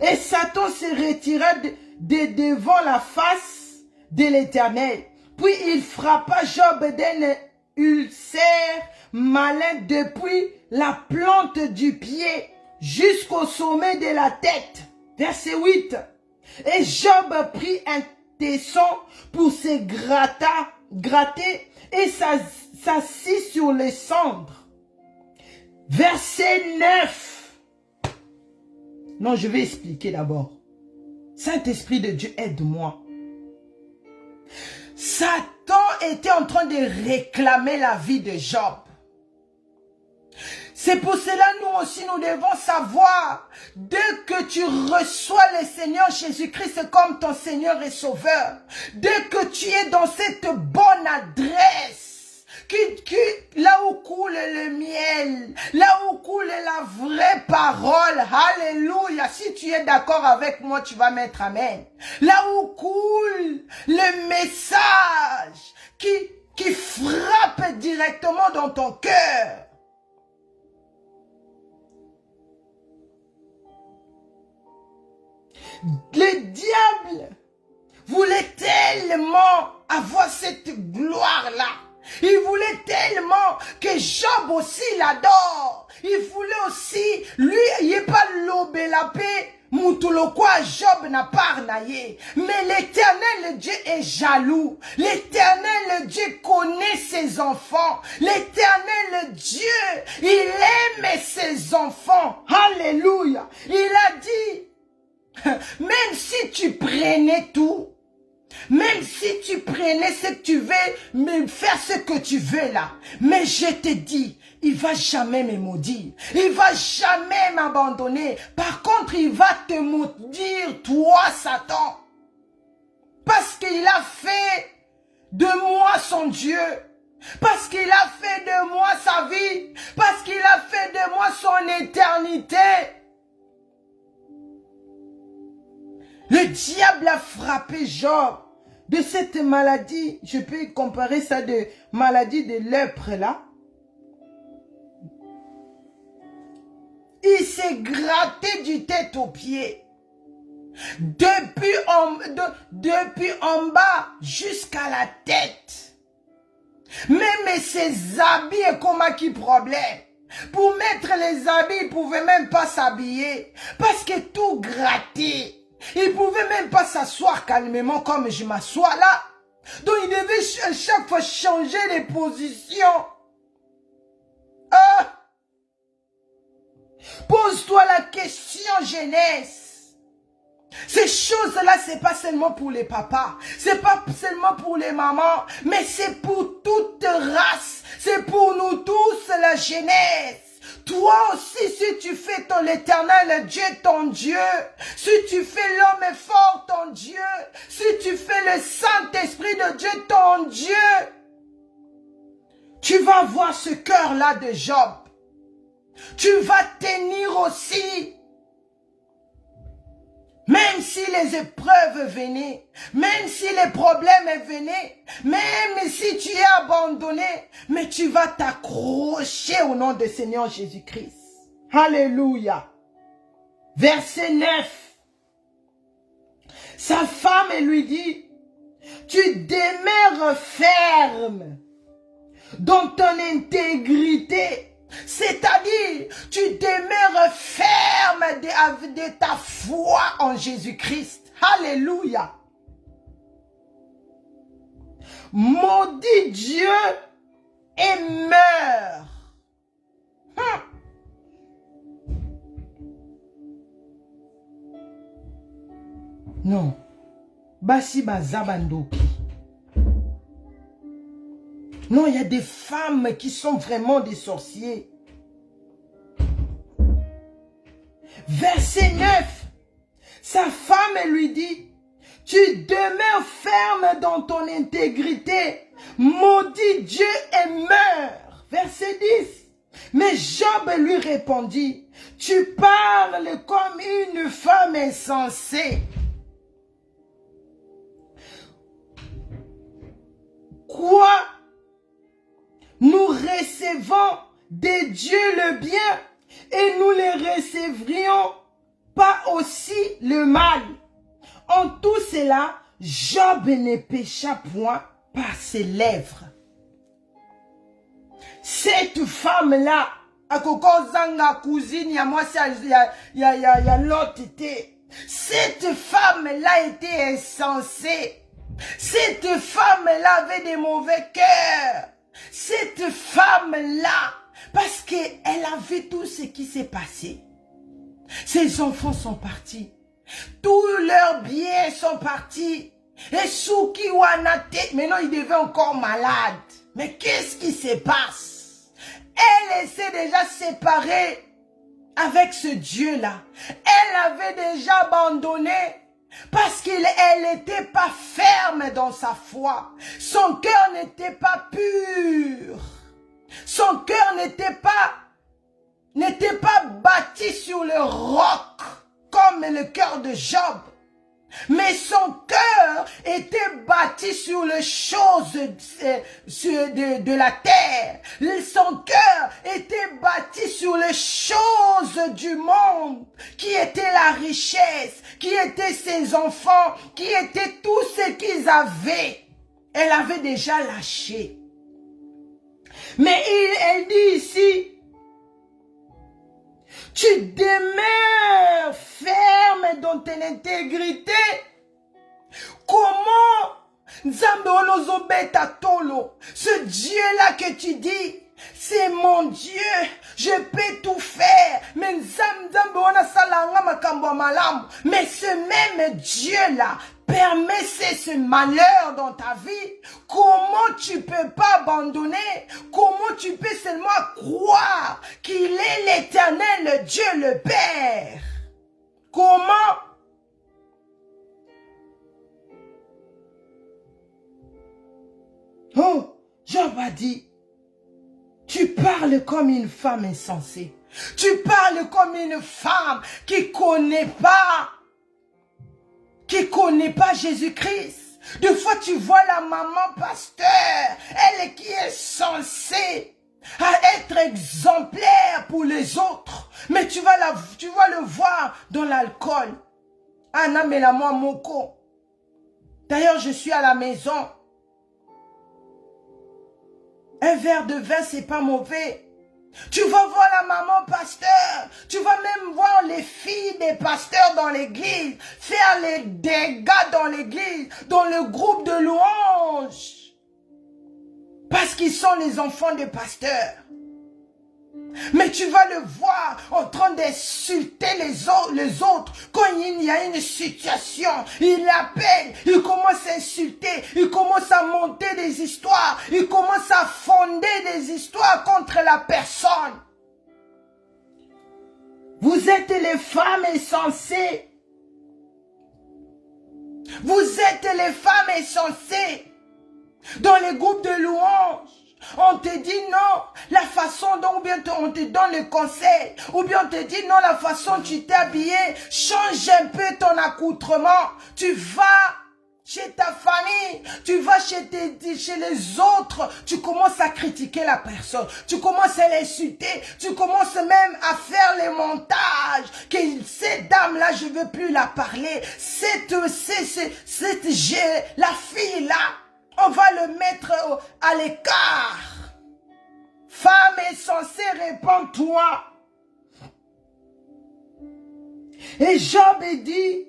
Et Satan se retira de devant la face de l'Éternel. Puis il frappa Job d'un ulcère malin depuis la plante du pied jusqu'au sommet de la tête. Verset 8. Et Job prit un tesson pour se gratter et s'assit sur les cendres. Verset 9. Non, je vais expliquer d'abord. Saint-Esprit de Dieu, aide-moi. Satan était en train de réclamer la vie de Job. C'est pour cela, nous aussi, nous devons savoir, dès que tu reçois le Seigneur Jésus-Christ comme ton Seigneur et Sauveur, dès que tu es dans cette bonne adresse, là où coule le miel, là où coule la vraie parole, alléluia, si tu es d'accord avec moi, tu vas mettre amen. Là où coule le message qui frappe directement dans ton cœur. Le diable voulait tellement avoir cette gloire-là. Il voulait tellement que Job aussi l'adore. Il voulait aussi, lui, il n'est pas l'aube et la paix. Moutouloquois, Job n'a pas arnaillé. Mais l'Éternel, le Dieu, est jaloux. L'Éternel, le Dieu, connaît ses enfants. L'Éternel, le Dieu, il aime ses enfants. Alléluia. Il a dit, même si tu prenais tout, même si tu prenais ce que tu veux, me faire ce que tu veux là, mais je te dis, il va jamais me maudire, il va jamais m'abandonner. Par contre, il va te maudire, toi, Satan, parce qu'il a fait de moi son Dieu, parce qu'il a fait de moi sa vie, parce qu'il a fait de moi son éternité. Le diable a frappé Job de cette maladie. Je peux comparer ça de maladie de lèpre là. Il s'est gratté du tête aux pieds. Depuis en bas jusqu'à la tête. Même ses habits comme à qui problème. Pour mettre les habits, il ne pouvait même pas s'habiller. Parce que tout gratté. Il ne pouvait même pas s'asseoir calmement comme je m'assois là. Donc il devait chaque fois changer les positions. Pose-toi la question, jeunesse. Ces choses-là, c'est pas seulement pour les papas. C'est pas seulement pour les mamans. Mais c'est pour toute race. C'est pour nous tous, la jeunesse. Toi aussi, si tu fais ton l'Éternel Dieu, ton Dieu, si tu fais l'homme fort, ton Dieu, si tu fais le Saint-Esprit de Dieu, ton Dieu, tu vas voir ce cœur-là de Job. Tu vas tenir aussi. Même si les épreuves venaient, même si les problèmes venaient, même si tu es abandonné, mais tu vas t'accrocher au nom du Seigneur Jésus-Christ. Alléluia. Verset 9. Sa femme lui dit, tu demeures ferme dans ton intégrité. C'est-à-dire, tu demeures ferme de ta foi en Jésus-Christ. Alléluia. Maudit Dieu et meurt. Non. Basi bazabandoki. Non, il y a des femmes qui sont vraiment des sorciers. Verset 9. Sa femme lui dit, tu demeures ferme dans ton intégrité. Maudit Dieu et meurs. Verset 10. Mais Job lui répondit, tu parles comme une femme insensée. Quoi? Nous recevons de Dieu le bien et nous ne recevrions pas aussi le mal. En tout cela, Job ne pécha point par ses lèvres. Cette femme-là, à Koko Zanga cousine, il y a moi, il y a l'autre été. Cette femme-là était insensée. Cette femme-là avait des mauvais cœurs. Cette femme-là, parce qu'elle a vu tout ce qui s'est passé. Ses enfants sont partis. Tous leurs biens sont partis. Et Souki Wanate, maintenant il devait encore malade. Mais qu'est-ce qui se passe? Elle s'est déjà séparée avec ce Dieu-là. Elle avait déjà abandonné parce qu'elle n'était pas ferme dans sa foi. Son cœur n'était pas pur. Son cœur n'était pas bâti sur le roc comme le cœur de Job. Mais son cœur était bâti sur les choses de la terre. Son cœur était bâti sur les choses du monde, qui était la richesse, qui étaient ses enfants, qui était tout ce qu'ils avaient. Elle avait déjà lâché. Mais elle dit ici, tu demeures ferme dans ton intégrité. Comment Nzambe onozobeta tolo, ce Dieu-là que tu dis, c'est mon Dieu, je peux tout faire. Mais Nzambe onasalanga makambo malamu. Mais ce même Dieu-là permet ce malheur dans ta vie. Comment tu peux pas abandonner? Comment tu peux seulement croire qu'il est l'Éternel, le Dieu, le Père? Comment? Oh, Job a dit, tu parles comme une femme insensée. Tu parles comme une femme qui connaît pas Jésus-Christ. Des fois, tu vois la maman pasteur, elle qui est censée être exemplaire pour les autres. Mais tu vas le voir dans l'alcool. Anna Mela-moi Moko. D'ailleurs, je suis à la maison. Un verre de vin, c'est pas mauvais. Tu vas voir la maman pasteur. Tu vas même voir les filles des pasteurs dans l'église. Faire les dégâts dans l'église. Dans le groupe de louanges. Parce qu'ils sont les enfants des pasteurs. Mais tu vas le voir en train d'insulter les autres. Quand il y a une situation, il appelle, il commence à insulter, il commence à monter des histoires, il commence à fonder des histoires contre la personne. Vous êtes les femmes insensées. Vous êtes les femmes insensées. Dans les groupes de louanges. On te dit non, la façon dont, ou bien on te donne le conseil, ou bien on te dit non, la façon dont tu t'es habillé, change un peu ton accoutrement. Tu vas chez ta famille, tu vas chez les autres, tu commences à critiquer la personne, tu commences à l'insulter, tu commences même à faire les montages, que cette dame-là, je ne veux plus la parler, la fille-là, on va le mettre à l'écart. Femme insensée, réponds-toi. Et Job dit,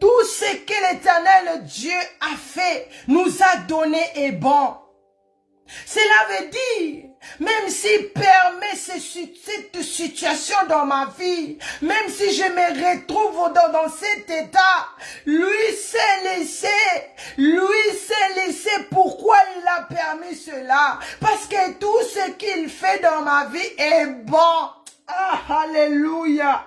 tout ce que l'Éternel Dieu a fait, nous a donné est bon. Cela veut dire, même s'il permet cette situation dans ma vie, même si je me retrouve dans cet état, lui s'est laissé pourquoi il a permis cela. Parce que tout ce qu'il fait dans ma vie est bon. Ah, alléluia.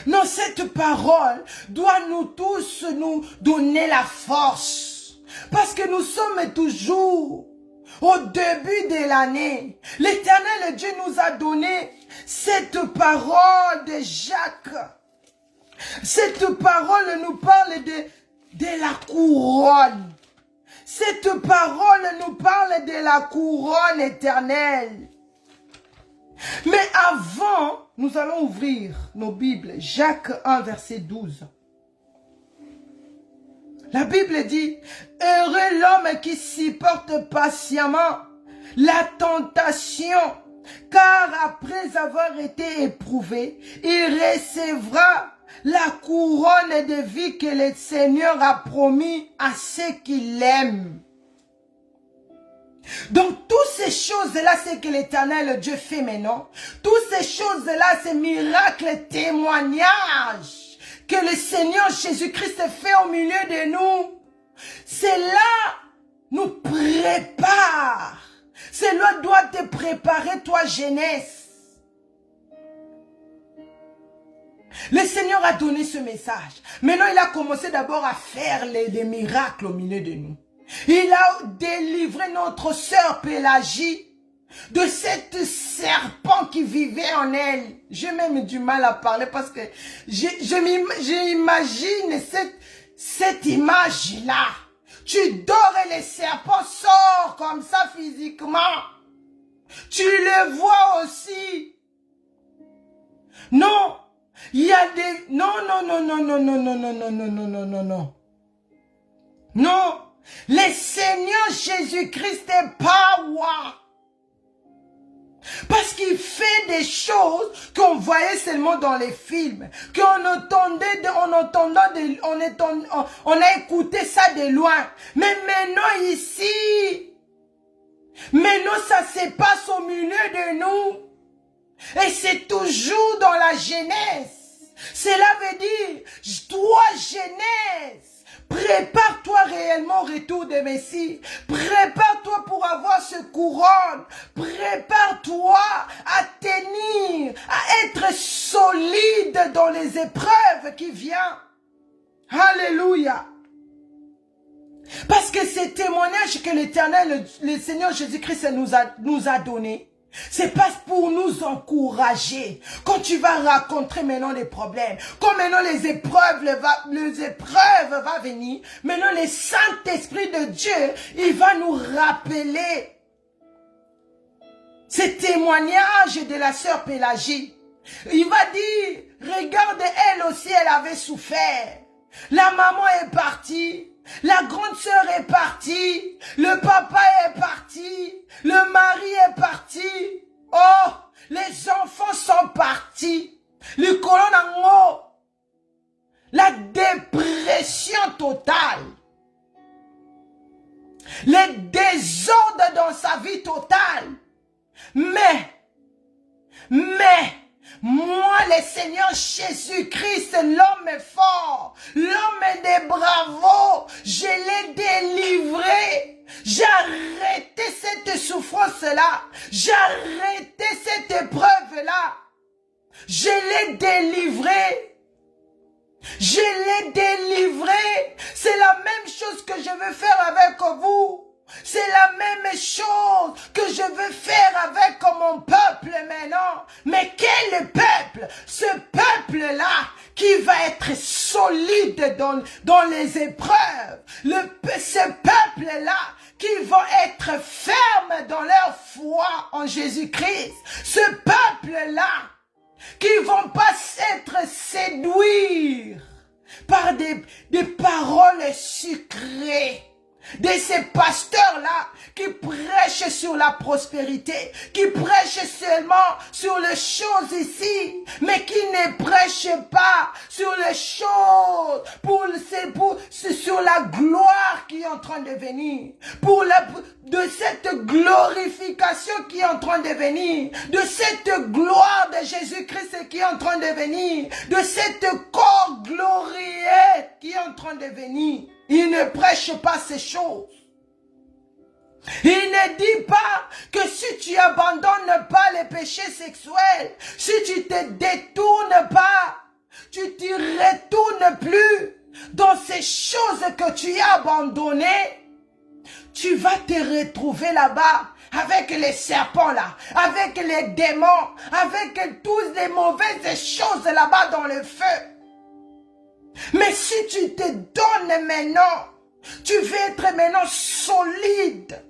Non, cette parole doit nous tous nous donner la force. Parce que nous sommes toujours au début de l'année. L'Éternel Dieu nous a donné cette parole de Jacques. Cette parole nous parle de la couronne. Cette parole nous parle de la couronne éternelle. Mais avant, nous allons ouvrir nos Bibles. Jacques 1, verset 12. La Bible dit, « Heureux l'homme qui supporte patiemment la tentation, car après avoir été éprouvé, il recevra la couronne de vie que le Seigneur a promis à ceux qui l'aiment. » Donc, toutes ces choses-là, c'est que l'Éternel Dieu fait maintenant. Toutes ces choses-là, ces miracles, témoignages que le Seigneur Jésus-Christ fait au milieu de nous. Cela nous prépare. Cela doit te préparer, toi, jeunesse. Le Seigneur a donné ce message. Maintenant, il a commencé d'abord à faire des miracles au milieu de nous. Il a délivré notre sœur Pélagie de cette serpent qui vivait en elle. J'ai même du mal à parler parce que j'imagine cette image-là. Tu dors et le serpent sort comme ça physiquement. Tu le vois aussi. Non. Il y a des... Non. Non. Le Seigneur Jésus-Christ est power. Parce qu'il fait des choses qu'on voyait seulement dans les films. Qu'on entendait, on a écouté ça de loin. Mais maintenant ici, maintenant ça se passe au milieu de nous. Et c'est toujours dans la jeunesse. Cela veut dire, toi jeunesse, prépare-toi réellement au retour de Messie. Prépare-toi pour avoir ce couronne. Prépare-toi à tenir, à être solide dans les épreuves qui viennent. Alléluia. Parce que ces témoignages que l'Éternel, le Seigneur Jésus-Christ nous a donnés, c'est pas pour nous encourager. Quand tu vas rencontrer maintenant les problèmes, quand maintenant les épreuves vont venir, maintenant le Saint-Esprit de Dieu, il va nous rappeler ces témoignages de la sœur Pélagie. Il va dire, regarde, elle aussi, elle avait souffert. La maman est partie. La grande sœur est partie, le papa est parti, le mari est parti, oh, les enfants sont partis, le colon en haut, la dépression totale, les désordres dans sa vie totale, mais, moi, le Seigneur Jésus-Christ, l'homme est fort, l'homme des bravos, je l'ai délivré. J'ai arrêté cette souffrance-là. J'ai arrêté cette épreuve-là. Je l'ai délivré. Je l'ai délivré. C'est la même chose que je veux faire avec vous. C'est la même chose que je veux faire avec mon peuple maintenant. Mais quel peuple? Ce peuple-là qui va être solide dans les épreuves. Ce peuple-là qui va être ferme dans leur foi en Jésus-Christ. Ce peuple-là qui ne vont pas s'être séduire par des paroles sucrées. De ces pasteurs-là qui prêchent sur la prospérité, qui prêchent seulement sur les choses ici, mais qui ne prêchent pas sur les choses, sur la gloire qui est en train de venir, de cette glorification qui est en train de venir, de cette gloire de Jésus-Christ qui est en train de venir, de cette corps glorieux qui est en train de venir. Il ne prêche pas ces choses. Il ne dit pas que si tu abandonnes pas les péchés sexuels, si tu te détournes pas, tu te retournes plus dans ces choses que tu as abandonnées, tu vas te retrouver là-bas avec les serpents là, avec les démons, avec toutes les mauvaises choses là-bas dans le feu. Mais si tu te donnes maintenant, tu veux être maintenant solide.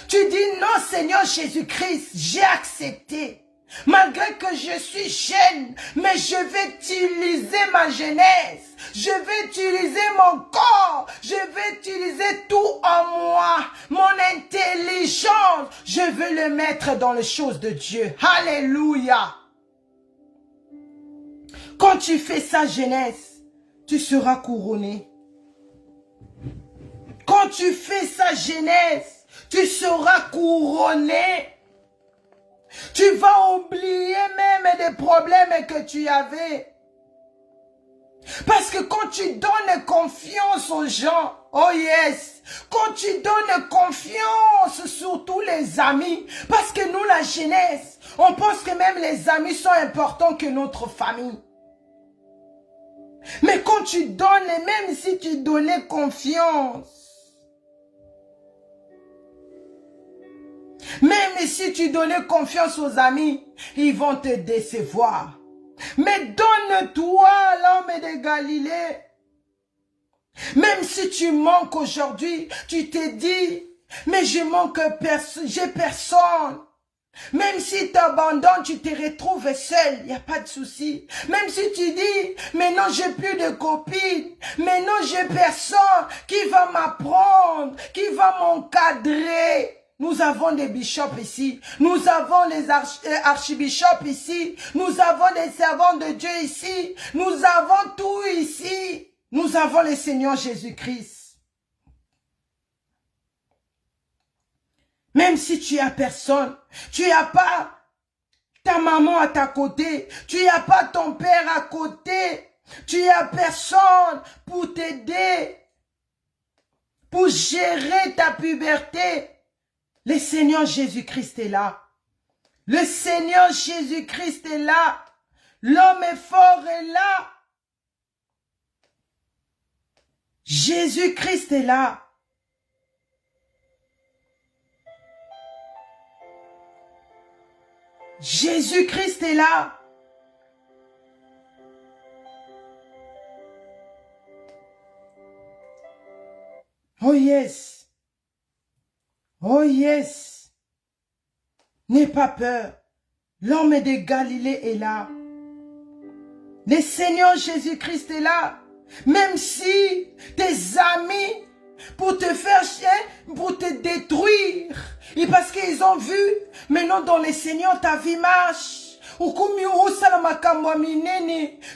Tu dis non Seigneur Jésus-Christ, j'ai accepté. Malgré que je suis jeune, mais je vais utiliser ma jeunesse. Je vais utiliser mon corps. Je vais utiliser tout en moi. Mon intelligence. Je veux le mettre dans les choses de Dieu. Alléluia. Quand tu fais ça, jeunesse, tu seras couronné. Quand tu fais ça, jeunesse, Tu seras couronné. Tu vas oublier même des problèmes que tu avais. Parce que quand tu donnes confiance aux gens, oh yes, quand tu donnes confiance surtout les amis, parce que nous la jeunesse, on pense que même les amis sont importants que notre famille. Mais quand tu donnes, même si tu donnais confiance, même si tu donnais confiance aux amis, ils vont te décevoir. Mais donne-toi l'homme de Galilée. Même si tu manques aujourd'hui, tu te dis, mais je manque j'ai personne. Même si tu abandonnes, tu te retrouves seul, il n'y a pas de souci. Même si tu dis, mais non, j'ai plus de copines, mais non, j'ai personne qui va m'apprendre, qui va m'encadrer. Nous avons des bishops ici, nous avons les archibishops ici, nous avons des servants de Dieu ici, nous avons tout ici. Nous avons le Seigneur Jésus-Christ. Même si tu as personne, tu n'as pas ta maman à ta côté, tu n'as pas ton père à côté, tu n'as personne pour t'aider, pour gérer ta puberté. Le Seigneur Jésus-Christ est là. Le Seigneur Jésus-Christ est là. L'homme est fort est là. Jésus-Christ est là. Jésus-Christ est là. Oh yes. Oh yes. N'aie pas peur. L'homme de Galilée est là. Le Seigneur Jésus-Christ est là. Même si tes amis, pour te faire chier, pour te détruire, et parce qu'ils ont vu, maintenant dans le Seigneur ta vie marche.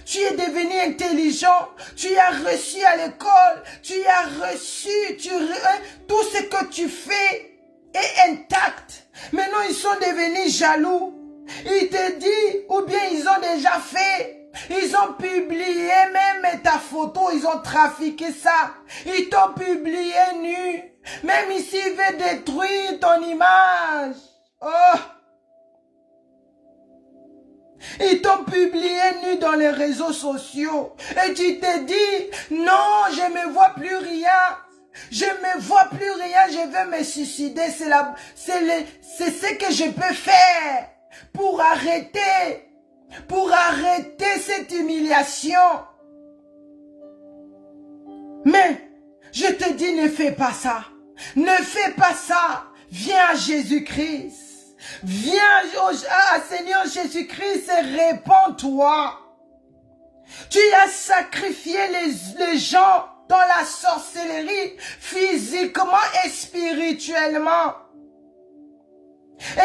Tu es devenu intelligent, tu as reçu à l'école, tu as reçu, tout ce que tu fais est intact. Maintenant ils sont devenus jaloux. Ils te disent, ou bien ils ont déjà fait. Ils ont publié même ta photo, ils ont trafiqué ça. Ils t'ont publié nu. Même ici, ils veulent détruire ton image. Oh! Ils t'ont publié nu dans les réseaux sociaux. Et tu te dis, non, je ne me vois plus rien. Je ne me vois plus rien, je vais me suicider. C'est ce que je peux faire pour arrêter cette humiliation. Mais, je te dis, ne fais pas ça. Ne fais pas ça. Viens à Jésus-Christ. Viens à Seigneur Jésus-Christ et répands-toi. Tu as sacrifié les gens dans la sorcellerie, physiquement et spirituellement.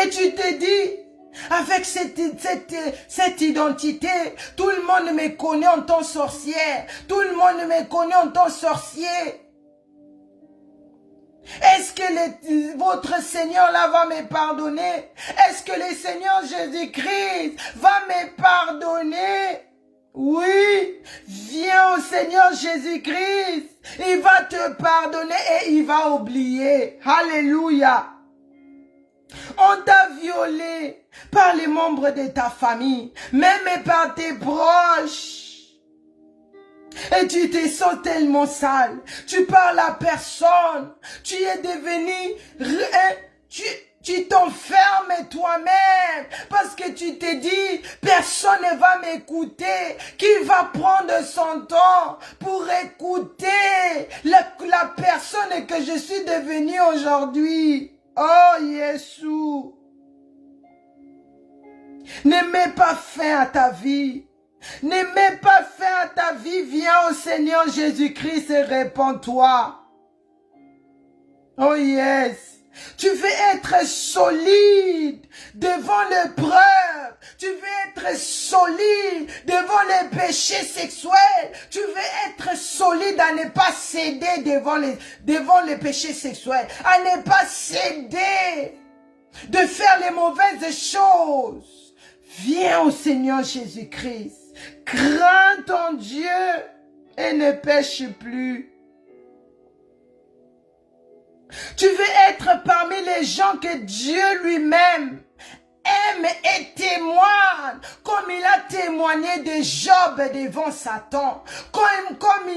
Et tu te dis, avec cette identité, tout le monde me connaît en tant que sorcière. Tout le monde me connaît en tant que sorcier. Est-ce que votre Seigneur là va me pardonner? Est-ce que le Seigneur Jésus-Christ va me pardonner? Oui, viens au Seigneur Jésus-Christ. Il va te pardonner et il va oublier. Alléluia. On t'a violé par les membres de ta famille, même par tes proches. Et tu te sens tellement sale. Tu parles à personne. Tu es devenu... Tu t'enfermes toi-même parce que tu te dis, personne ne va m'écouter. Qui va prendre son temps pour écouter la personne que je suis devenue aujourd'hui? Oh, Jésus. Ne mets pas fin à ta vie. Ne mets pas fin à ta vie. Viens au Seigneur Jésus-Christ et répands-toi. Oh yes. Tu veux être solide devant l'épreuve. Tu veux être solide devant les péchés sexuels. Tu veux être solide à ne pas céder devant les péchés sexuels. À ne pas céder de faire les mauvaises choses. Viens au Seigneur Jésus-Christ. Crains ton Dieu et ne pêche plus. Tu veux être parmi les gens que Dieu lui-même aime et témoigne, comme il a témoigné de Job devant Satan, comme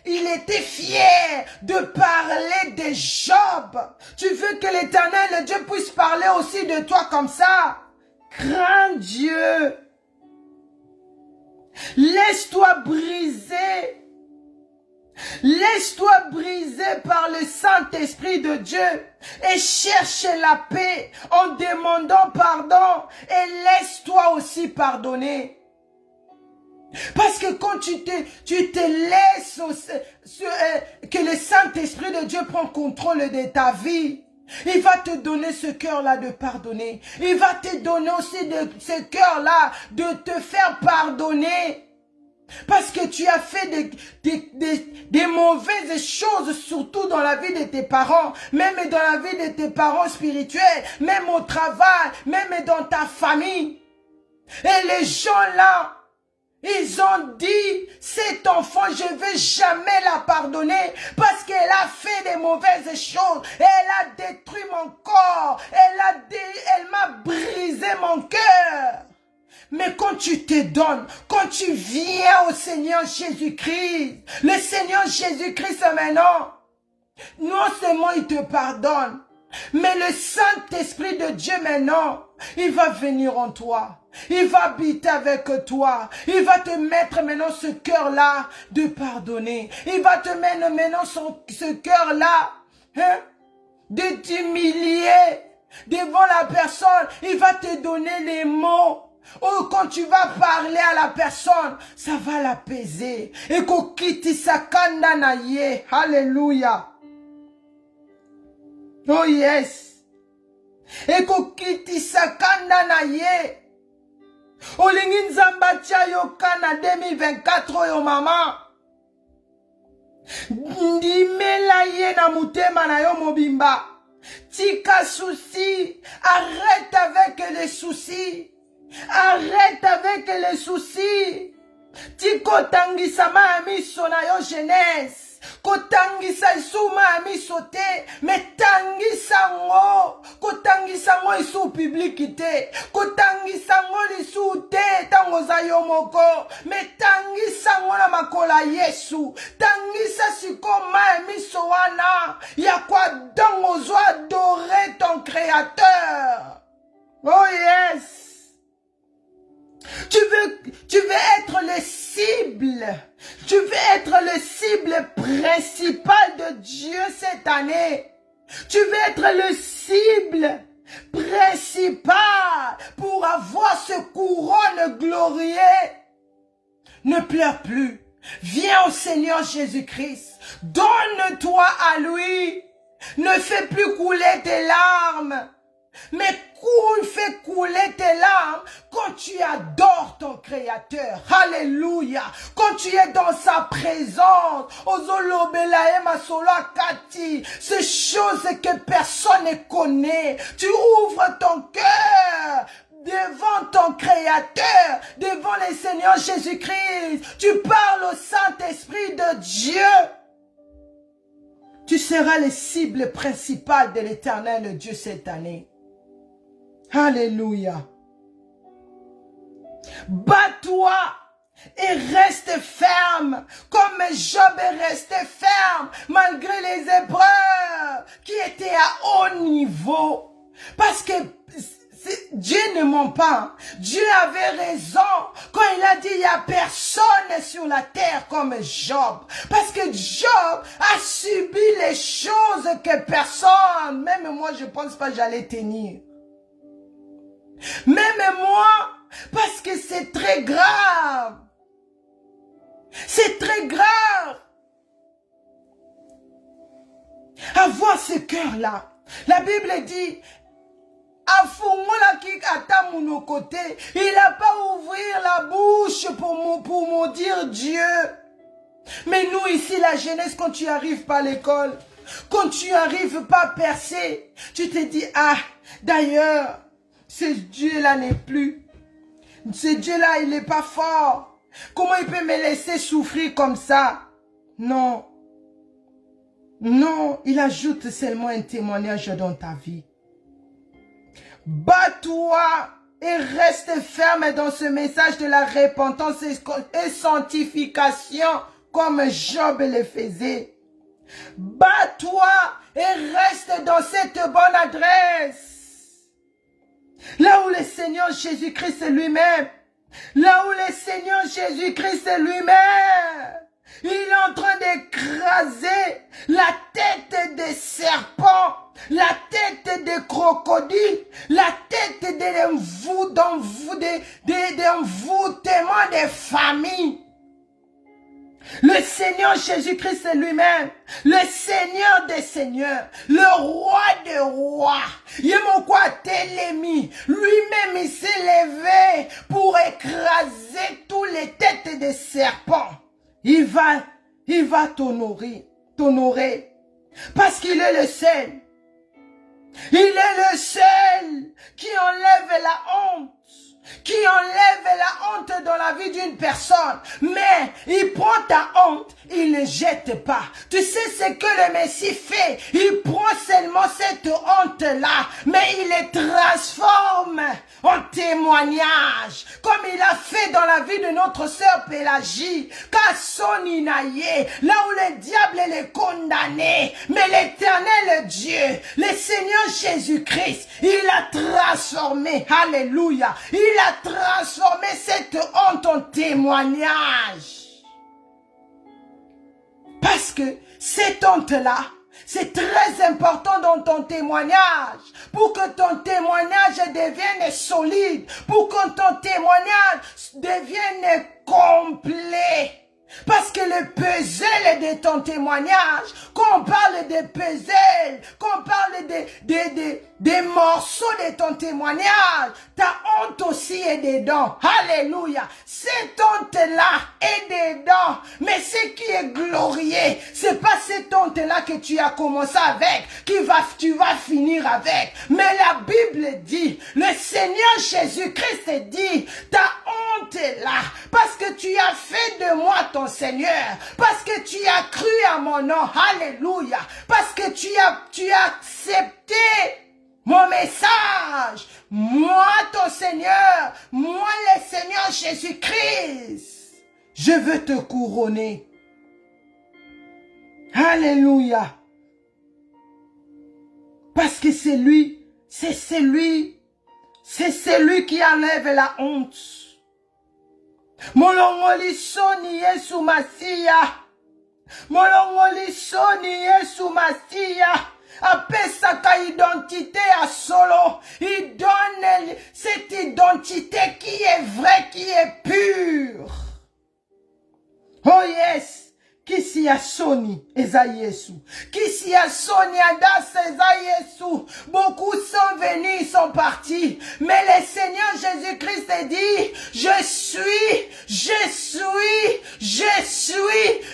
il était fier de parler de Job. Tu veux que l'Éternel Dieu puisse parler aussi de toi comme ça? Crains Dieu. Laisse-toi briser. Laisse-toi briser par le Saint-Esprit de Dieu et cherche la paix en demandant pardon et laisse-toi aussi pardonner. Parce que quand tu te laisses que le Saint-Esprit de Dieu prend contrôle de ta vie, il va te donner ce cœur-là de pardonner. Il va te donner aussi ce cœur-là de te faire pardonner. Parce que tu as fait des mauvaises choses, surtout dans la vie de tes parents, même dans la vie de tes parents spirituels, même au travail, même dans ta famille. Et les gens là, ils ont dit, cet enfant, je ne vais jamais la pardonner parce qu'elle a fait des mauvaises choses. Elle a détruit mon corps. Elle m'a brisé mon cœur. Mais quand tu te donnes, quand tu viens au Seigneur Jésus-Christ, le Seigneur Jésus-Christ maintenant, non seulement il te pardonne, mais le Saint-Esprit de Dieu maintenant, il va venir en toi. Il va habiter avec toi. Il va te mettre maintenant ce cœur-là de pardonner. Il va te mettre maintenant ce cœur-là de t'humilier devant la personne. Il va te donner les mots. Oh, quand tu vas parler à la personne, ça va l'apaiser. Et kokiti sakanda na ye. Alléluia. Oh yes. Et kokiti sakanda na ye. Olingi nzamba tia yo kana 2024 yo mama. Ndimela ye na mutema na yo mobimba. Tika souci. Arrête avec les soucis. Arrête avec les soucis. Tiko tangisa ma miso na yo jeunesse. Kotangisa isuma miso te. Mais tangisa ngo. Kotangisa ngo isu public te. Kotangisa ngo lisu te. Tango za yo moko. Mais tangisa ngo na makola Yesu. Tangisa siko ma miso wana. Ya kwa dango zo adorer ton créateur. Oh yes. Tu veux être le cible. Tu veux être le cible principal de Dieu cette année. Tu veux être le cible principal pour avoir ce couronne glorieux. Ne pleure plus. Viens au Seigneur Jésus-Christ. Donne-toi à lui. Ne fais plus couler tes larmes. Mais fais couler tes larmes quand tu adores ton Créateur. Alléluia. Quand tu es dans sa présence. Ces choses que personne ne connaît. Tu ouvres ton cœur devant ton Créateur, devant le Seigneur Jésus-Christ. Tu parles au Saint-Esprit de Dieu. Tu seras le cible principal de l'Éternel Dieu cette année. Alléluia. Bats-toi et reste ferme comme Job est resté ferme malgré les épreuves qui étaient à haut niveau. Parce que Dieu ne ment pas. Dieu avait raison quand il a dit il n'y a personne sur la terre comme Job. Parce que Job a subi les choses que personne, même moi je pense pas que j'allais tenir. Même moi, parce que c'est très grave. C'est très grave. Avoir ce cœur-là. La Bible dit, il n'a pas ouvert la bouche pour maudire Dieu. Mais nous ici, la jeunesse, quand tu arrives pas à l'école, quand tu arrives pas à percer, tu te dis, ah, d'ailleurs, ce Dieu-là n'est plus. Ce Dieu-là, il n'est pas fort. Comment il peut me laisser souffrir comme ça? Non. Non, il ajoute seulement un témoignage dans ta vie. Bats-toi et reste ferme dans ce message de la repentance et sanctification comme Job le faisait. Bats-toi et reste dans cette bonne adresse. Là où le Seigneur Jésus-Christ est lui-même. Là où le Seigneur Jésus-Christ est lui-même. Il est en train d'écraser la tête des serpents, la tête des crocodiles, la tête d'envoûtement des familles. Le Seigneur Jésus-Christ est lui-même, le Seigneur des seigneurs, le roi des rois. Télémi, lui-même il s'est levé pour écraser toutes les têtes des serpents. Il va t'honorer, parce qu'il est le seul. Il est le seul qui enlève la honte. Qui enlève la honte dans la vie d'une personne. Mais il prend ta honte, il ne jette pas. Tu sais ce que le Messie fait? Il prend seulement cette honte-là, mais il les transforme en témoignage. Comme il a fait dans la vie de notre sœur Pélagie. Kassoninaye, là où le diable est condamné. Mais l'Éternel Dieu, le Seigneur Jésus-Christ, il a transformé, alléluia, il a transformé cette honte en témoignage. Parce que cette honte-là, c'est très important dans ton témoignage. Pour que ton témoignage devienne solide. Pour que ton témoignage devienne complet. Parce que le puzzle de ton témoignage, quand on parle de puzzle, quand on parle des morceaux de ton témoignage, ta honte aussi est dedans. Alléluia. Cette honte-là est dedans. Mais ce qui est glorieux, c'est pas cette honte-là que tu as commencé avec, tu vas finir avec. Mais la Bible dit, le Seigneur Jésus-Christ dit, ta honte est là, parce que tu as fait de moi ton Seigneur, parce que tu as cru à mon nom, alléluia, parce que tu as accepté mon message, moi ton Seigneur, moi le Seigneur Jésus-Christ, je veux te couronner, alléluia, parce que c'est celui qui enlève la honte. Molongoli soni Yesu Masia. Molongoli soni Yesu Masia. Apesaka identité à solo. Il donne cette identité qui est vraie, qui est pure. Oh yes. Kisi ya soni eza Yesu. Kisi ya soni adasa eza Yesu. Beaucoup sont venus, ils sont partis. Mais le Seigneur Jésus-Christ dit, je suis.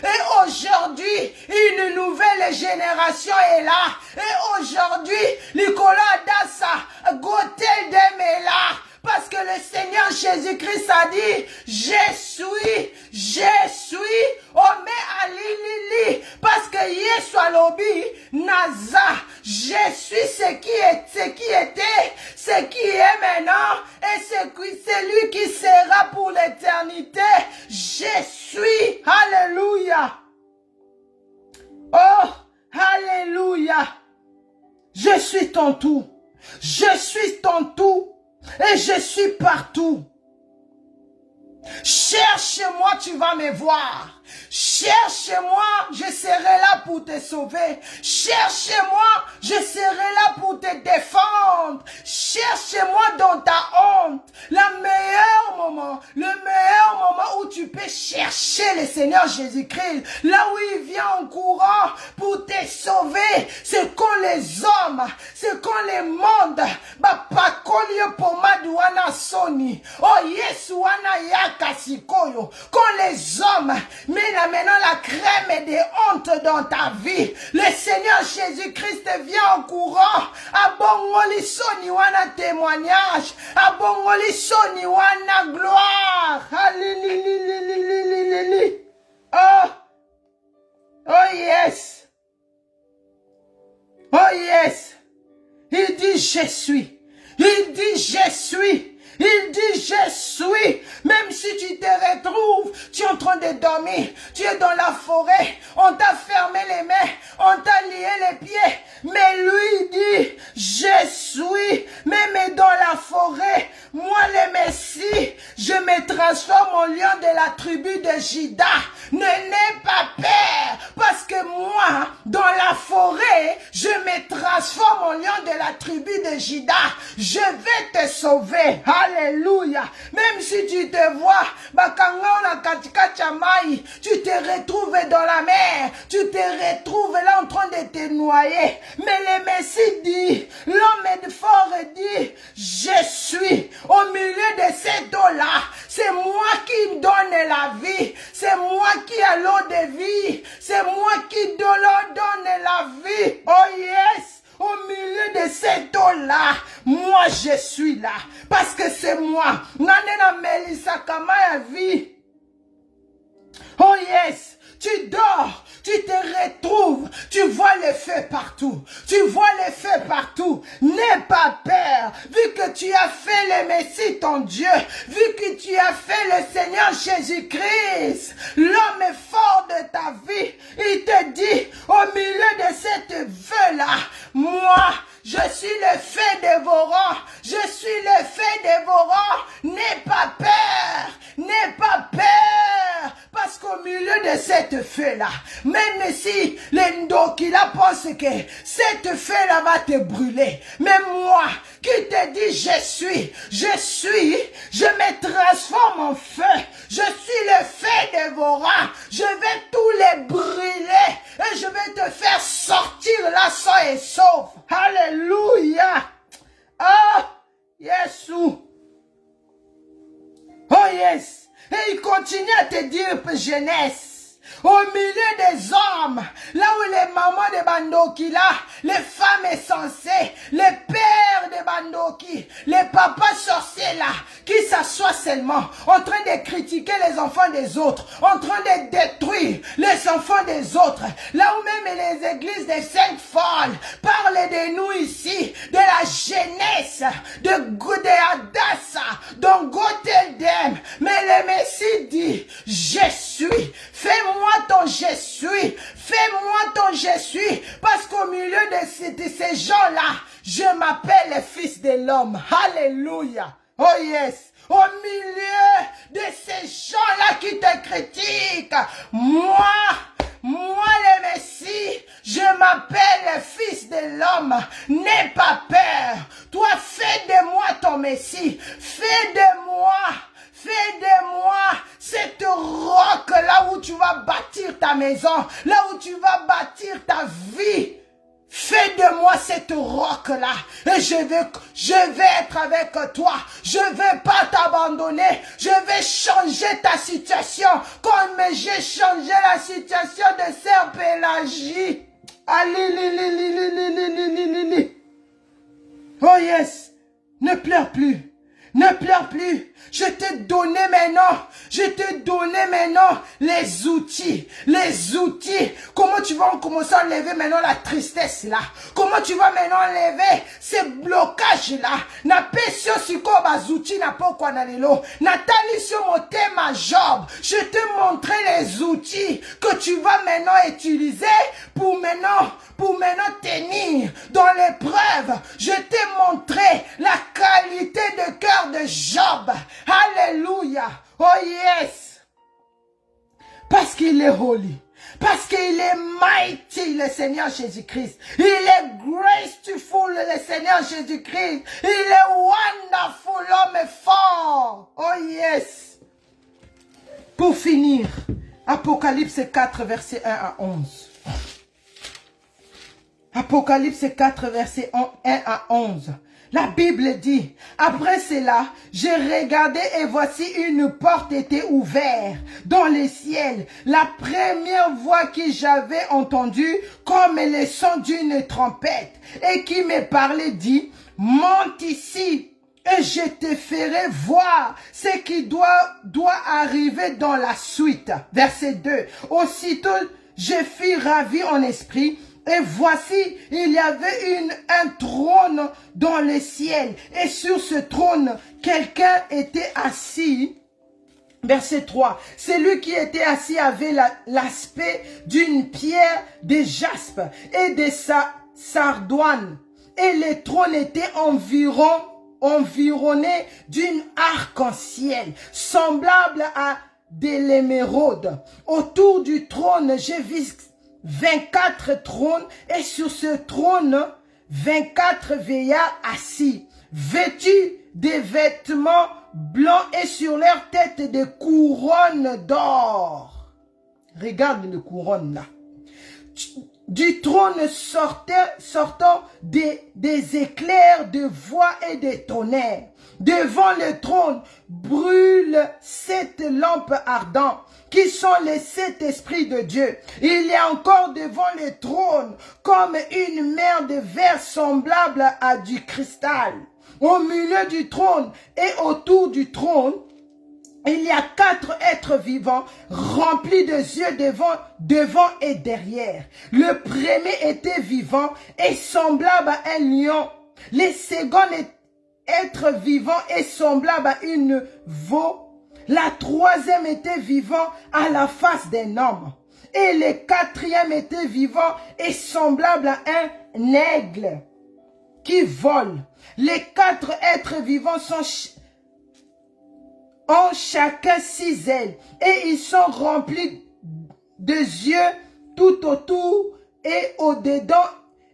Et aujourd'hui, une nouvelle génération est là. Et aujourd'hui, Nicolas Adassa, Gotel Dem est là. Parce que le Seigneur Jésus-Christ a dit, je suis, Ome Alilili. Parce que Yesu Alobi, Naza, je suis ce qui était, ce qui est maintenant, et celui qui sera pour l'éternité. Je suis, alléluia. Oh, alléluia. Je suis ton tout. Je suis ton tout. Et je suis partout. Cherche-moi, tu vas me voir. Cherche-moi, je serai là pour te sauver. Cherchez-moi, je serai là pour te défendre. Cherchez-moi dans ta honte. Le meilleur moment où tu peux chercher le Seigneur Jésus-Christ, là où il vient en courant pour te sauver, c'est quand les hommes, c'est quand les mondes, pas kolio pomade wana soni, oh Yesu wana yaka sikoyo, quand les hommes mettent maintenant la crème des hontes dans ta vie, le Seigneur Jésus-Christ vient en courant, abongoli soni wana témoignage, abongoli soni wana gloire, oh, oh yes, oh yes. Il dit je suis. Il dit je suis. Il dit je suis. Même si tu te retrouves, tu es en train de dormir, tu es dans la forêt, on t'a fermé les mains, on t'a lié les pieds, mais lui dit je suis. Même dans la forêt, moi le Messie, je me transforme en lion de la tribu de Juda. Ne n'aie pas peur, parce que moi, dans la forêt, je me transforme en lion de la tribu de Juda. Je vais te sauver. Alléluia. Même si tu te vois, tu te retrouves dans la mer, tu te retrouves là en train de te noyer. Mais le Messie dit, l'homme fort dit, je suis au milieu de cette eau-là. C'est moi qui donne la vie. C'est moi qui a l'eau de vie. C'est moi qui donne la vie. Oh yes. Au milieu de cette eau-là, moi je suis là. Parce que c'est moi. Nanena Melissa Kamaya vie. Oh yes. Tu dors, tu te retrouves, tu vois le feu partout, tu vois le feu partout. N'aie pas peur, vu que tu as fait le Messie ton Dieu, vu que tu as fait le Seigneur Jésus-Christ, l'homme fort de ta vie, il te dit, au milieu de cette feu-là, moi, je suis le feu dévorant, je suis le feu dévorant. N'aie pas peur, n'aie pas peur, parce qu'au milieu de cette feu-là, même si les Ndokila pensent que cette feu-là va te brûler, mais moi qui te dis je me transforme en feu, je suis le feu dévorant, je vais tous les brûler et je vais te faire sortir là sain et sauf. Alléluia. Oh, Yesu. Oh yes. Et il continue à te dire, jeunesse, au milieu des hommes, là où les mamans de Bandoki, là, les femmes insensées, les pères de Bandoki, les papas sorciers là, qui s'assoient seulement, en train de critiquer les enfants des autres, en train de détruire les enfants des autres, là où même les églises des saintes folles parlent de nous ici, de la jeunesse, de Adassa, d'Ongoteldem, mais le Messie dit, je suis, fais-moi ton je suis, fais-moi ton je suis, parce qu'au milieu de ces gens-là, je m'appelle le Fils de l'homme. Alléluia. Oh yes. Au milieu de ces gens-là qui te critiquent, moi le Messie, je m'appelle le Fils de l'homme. N'aie pas peur. Toi, fais de moi ton Messie. Fais de moi cette roc là où tu vas bâtir ta maison, là où tu vas bâtir ta vie. Fais de moi cette roc-là et je vais être avec toi. Je ne vais pas t'abandonner. Je vais changer ta situation comme j'ai changé la situation de Sœur Pélagie. Oh yes, ne pleure plus. Ne pleure plus. Je t'ai donné maintenant les outils. Comment tu vas commencer à enlever maintenant la tristesse là? Comment tu vas maintenant enlever ces blocages là? Na pesio siko bazuti na pokwa na lelo. Natali sur mon thème Job. Je t'ai montré les outils que tu vas maintenant utiliser pour maintenant tenir dans l'épreuve. Je t'ai montré la qualité de cœur de Job. Alléluia. Oh yes. Parce qu'il est holy. Parce qu'il est mighty, le Seigneur Jésus-Christ. Il est graceful, le Seigneur Jésus-Christ. Il est wonderful, l'homme est fort. Oh yes. Pour finir, Apocalypse 4, verset 1 à 11. Apocalypse 4, verset 1 à 11. La Bible dit, après cela, j'ai regardé et voici une porte était ouverte dans le ciel. La première voix que j'avais entendue comme le son d'une trompette et qui me parlait dit, monte ici et je te ferai voir ce qui doit arriver dans la suite. Verset 2. Aussitôt, je fus ravi en esprit. Et voici, il y avait un trône dans le ciel. Et sur ce trône, quelqu'un était assis. Verset 3. Celui qui était assis avait l'aspect d'une pierre de jaspe et de sardoine. Et le trône était environné d'une arc-en-ciel, semblable à de l'émeraude. Autour du trône, j'ai vu 24 trônes et sur ce trône, 24 vieillards assis, vêtus des vêtements blancs et sur leur tête des couronnes d'or. Regarde les couronnes là. Du trône sortant des éclairs de voix et des tonnerres. Devant le trône brûlent 7 lampes ardentes qui sont les 7 esprits de Dieu. Il y a encore devant le trône comme une mer de verre semblable à du cristal. Au milieu du trône et autour du trône, il y a 4 êtres vivants remplis de yeux devant et derrière. Le premier était vivant et semblable à un lion. Le second être vivant est semblable à une veau. La troisième était vivant à la face d'un homme. Et le quatrième était vivant et semblable à un aigle qui vole. Les 4 êtres vivants ont chacun 6 ailes et ils sont remplis de yeux tout autour et au-dedans.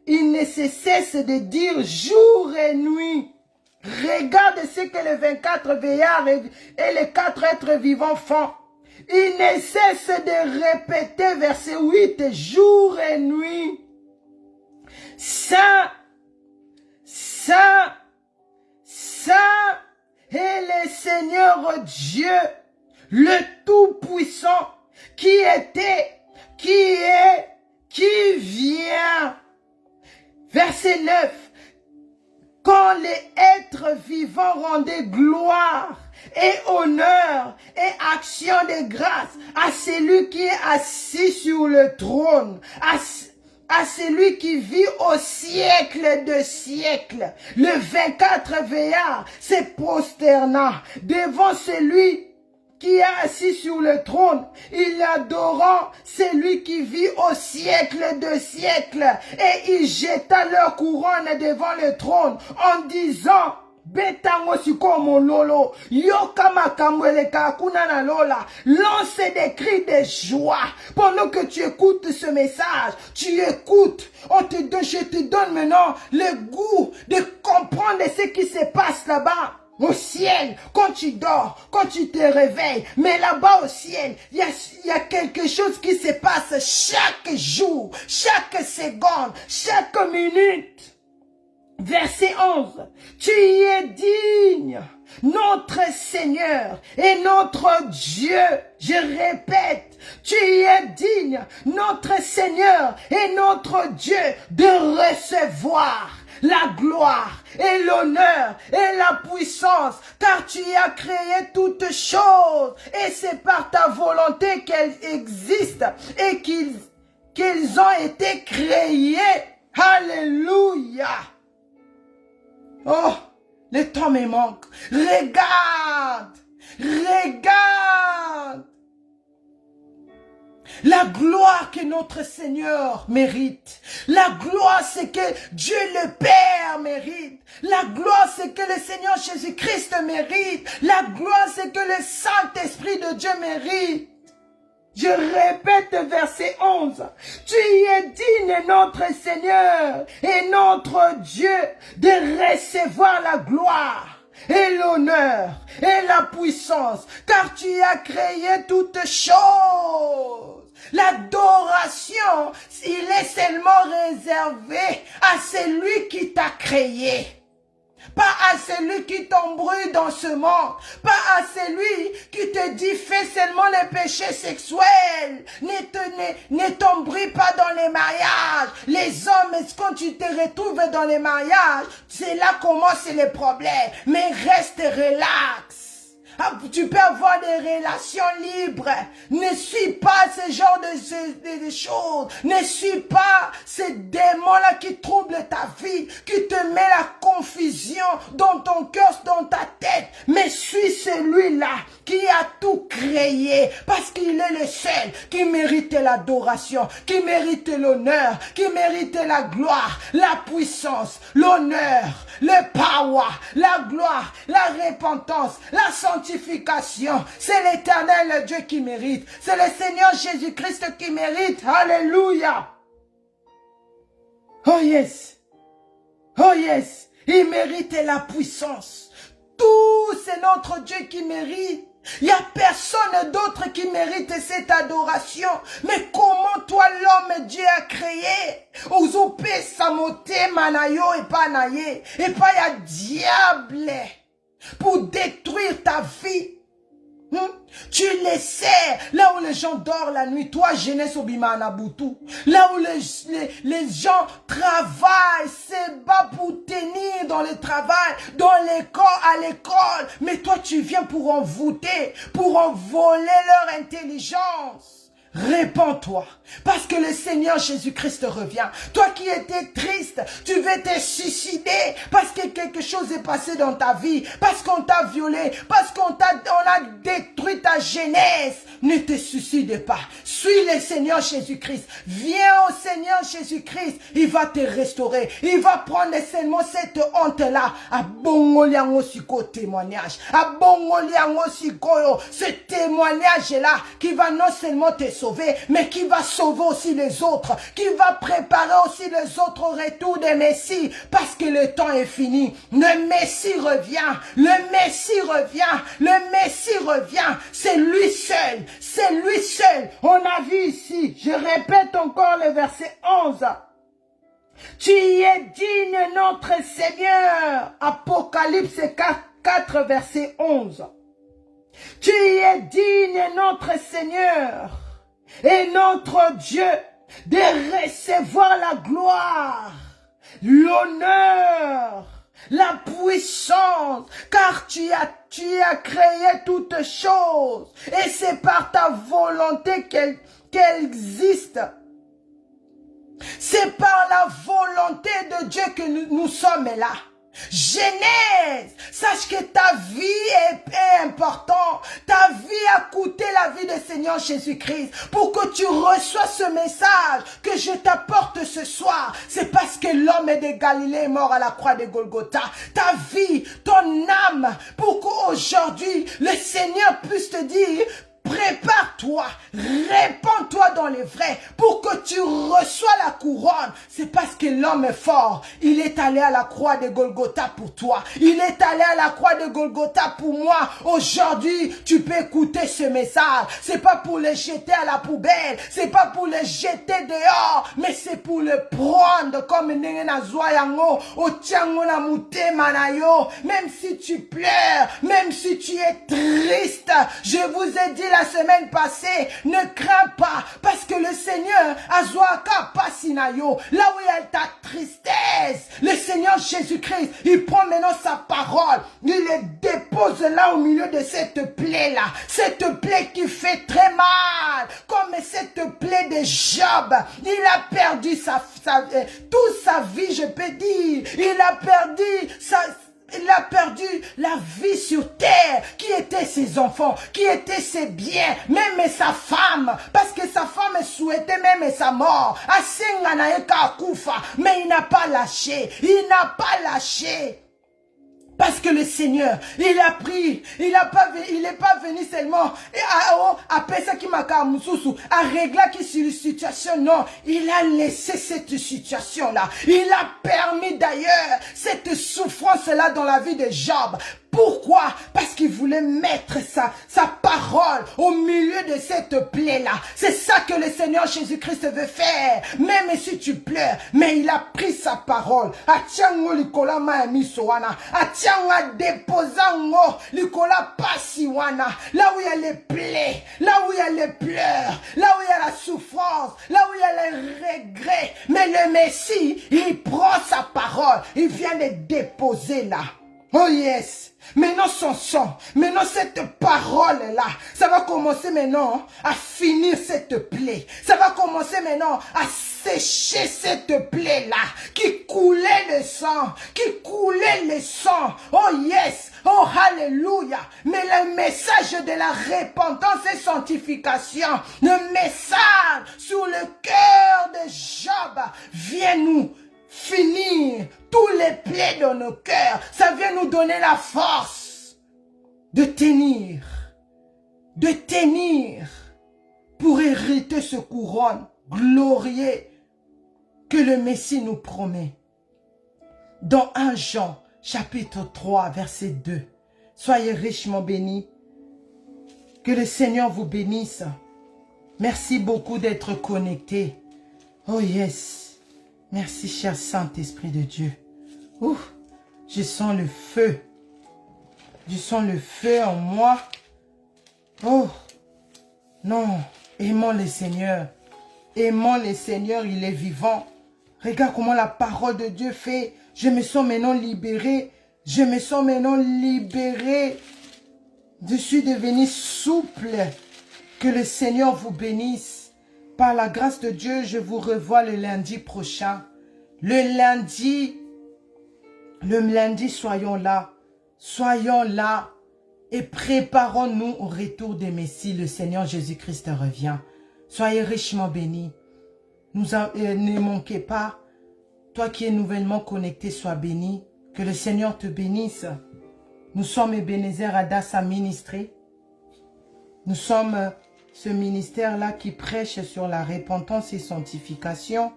Ils ne se cessent de dire jour et nuit. Regarde ce que les 24 vieillards et les 4 êtres vivants font. Ils ne cessent de répéter verset 8 jour et nuit. Saint, Saint, Saint est le Seigneur Dieu, le Tout-Puissant, qui était, qui est, qui vient. Verset 9. Quand les êtres vivants rendaient gloire et honneur et action de grâce à celui qui est assis sur le trône, à celui qui vit au siècle de siècles. Le 24 vieillards se prosterna devant celui qui est assis sur le trône, il adorant celui qui vit au siècle de siècles, et il jeta leur couronne devant le trône en disant, Betango sikomo lolo, yoka makamweleka kunana lola, lance des cris de joie. Pendant que tu écoutes ce message, tu écoutes, je te donne maintenant le goût de comprendre ce qui se passe là-bas. Au ciel, quand tu dors, quand tu te réveilles, mais là-bas au ciel, il y a quelque chose qui se passe chaque jour, chaque seconde, chaque minute. Verset 11, tu y es digne, notre Seigneur et notre Dieu. Je répète, tu y es digne, notre Seigneur et notre Dieu, de recevoir la gloire et l'honneur et la puissance, car tu y as créé toutes choses, et c'est par ta volonté qu'elles existent et qu'ils ont été créés. Alléluia. Oh, le temps me manque. Regarde, regarde. La gloire que notre Seigneur mérite. La gloire, c'est que Dieu le Père mérite. La gloire, c'est que le Seigneur Jésus-Christ mérite. La gloire, c'est que le Saint-Esprit de Dieu mérite. Je répète verset 11. Tu es digne, notre Seigneur et notre Dieu, de recevoir la gloire et l'honneur et la puissance, car tu as créé toutes choses. L'adoration, il est seulement réservé à celui qui t'a créé. Pas à celui qui t'embrouille dans ce monde. Pas à celui qui te dit fais seulement les péchés sexuels. Ne t'embrouille pas dans les mariages. Les hommes, quand tu te retrouves dans les mariages, c'est là commencent les problèmes. Mais reste relax. Tu peux avoir des relations libres. Ne suis pas ce genre de choses. Ne suis pas ces démons-là qui troublent ta vie, qui te met la confusion dans ton cœur, dans ta tête. Mais suis celui-là qui a tout créé, parce qu'il est le seul qui mérite l'adoration, qui mérite l'honneur, qui mérite la gloire, la puissance, l'honneur, le power, la gloire, la repentance, la sanctification. C'est l'Éternel Dieu qui mérite. C'est le Seigneur Jésus-Christ qui mérite. Alléluia. Oh yes. Oh yes. Il mérite la puissance. Tout c'est notre Dieu qui mérite. Il n'y a personne d'autre qui mérite cette adoration. Mais comment toi l'homme Dieu a créé? Ozope samote manayo et pas naye. Et pas ya diable. Pour détruire ta vie. Tu les sais, là où les gens dorment la nuit, toi jeunesse au Bimanabutu, là où les gens travaillent, se battent pour tenir dans le travail, dans l'école, à l'école, mais toi tu viens pour envoûter, pour en voler leur intelligence. Répands-toi, parce que le Seigneur Jésus-Christ revient. Toi qui étais triste, tu veux te suicider, parce que quelque chose est passé dans ta vie, parce qu'on t'a violé, parce qu'on a détruit ta jeunesse. Ne te suicide pas. Suis le Seigneur Jésus-Christ. Viens au Seigneur Jésus-Christ. Il va te restaurer. Il va prendre seulement cette honte-là. À bongoliango siko témoignage. À bongoliango siko, ce témoignage-là qui va non seulement te sauver, mais qui va sauver aussi les autres, qui va préparer aussi les autres au retour des Messie, parce que le temps est fini. Le Messie revient, le Messie revient, le Messie revient. C'est lui seul, c'est lui seul. On a vu ici, je répète encore le verset 11. Tu es digne, notre Seigneur. Apocalypse 4 verset 11. Tu es digne, notre Seigneur et notre Dieu, de recevoir la gloire, l'honneur, la puissance, car tu as créé toutes choses, et c'est par ta volonté qu'elle existe. C'est par la volonté de Dieu que nous sommes là. Genèse, sache que ta vie est importante. Ta vie a coûté la vie du Seigneur Jésus-Christ. Pour que tu reçois ce message que je t'apporte ce soir, c'est parce que l'homme de Galilée est mort à la croix de Golgotha. Ta vie, ton âme, pour qu'aujourd'hui le Seigneur puisse te dire: prépare-toi, répands-toi dans les vrais pour que tu reçois la couronne. C'est parce que l'homme est fort. Il est allé à la croix de Golgotha pour toi. Il est allé à la croix de Golgotha pour moi. Aujourd'hui, tu peux écouter ce message. C'est pas pour le jeter à la poubelle. C'est pas pour le jeter dehors. Mais c'est pour le prendre comme Nengena Zoyango, Otiango na mutema na yo. Même si tu pleures, même si tu es triste, je vous ai dit la semaine passée, ne crains pas, parce que le Seigneur Azoaka Pasinayo, là où il y a ta tristesse, le Seigneur Jésus-Christ, il prend maintenant sa parole, il les dépose là au milieu de cette plaie-là, cette plaie qui fait très mal, comme cette plaie de Job. Il a perdu toute sa vie, je peux dire, il a perdu la vie sur terre, qui étaient ses enfants, qui étaient ses biens, même sa femme, parce que sa femme souhaitait même sa mort. Mais il n'a pas lâché, il n'a pas lâché. Parce que le Seigneur, il a pris, il n'est pas venu seulement à penser qui m'a à régler qui sur une situation. Non, il a laissé cette situation-là. Il a permis d'ailleurs cette souffrance-là dans la vie de Job. Pourquoi? Parce qu'il voulait mettre sa parole au milieu de cette plaie-là. C'est ça que le Seigneur Jésus-Christ veut faire. Même si tu pleures, mais il a pris sa parole. Atiango likola maemi soana. Atianga déposango likola pasiwana. Là où il y a les plaies, là où il y a les pleurs, là où il y a la souffrance, là où il y a les regrets. Mais le Messie, il prend sa parole. Il vient les déposer là. Oh yes! Maintenant son sang, maintenant cette parole-là, ça va commencer maintenant à finir cette plaie. Ça va commencer maintenant à sécher cette plaie-là qui coulait le sang, Oh yes! Oh alléluia! Mais le message de la repentance et sanctification, le message sur le cœur de Job, vient nous finir tous les plaies dans nos cœurs. Ça vient nous donner la force de tenir pour hériter ce couronne glorieux que le Messie nous promet. Dans 1 Jean chapitre 3 verset 2, soyez richement bénis. Que le Seigneur vous bénisse. Merci beaucoup d'être connectés. Oh yes. Merci, cher Saint-Esprit de Dieu. Ouh, je sens le feu. Je sens le feu en moi. Oh, non, aimons le Seigneur. Aimons le Seigneur, il est vivant. Regarde comment la parole de Dieu fait. Je me sens maintenant libéré. Je me sens maintenant libéré. Je suis devenu souple. Que le Seigneur vous bénisse. Par la grâce de Dieu, je vous revois le lundi prochain. Le lundi, soyons là. Soyons là et préparons-nous au retour des Messies. Le Seigneur Jésus-Christ revient. Soyez richement bénis. Ne manquez pas. Toi qui es nouvellement connecté, sois béni. Que le Seigneur te bénisse. Nous sommes Ebenezer Adassa Ministry. Nous sommes ce ministère-là qui prêche sur la repentance et sanctification.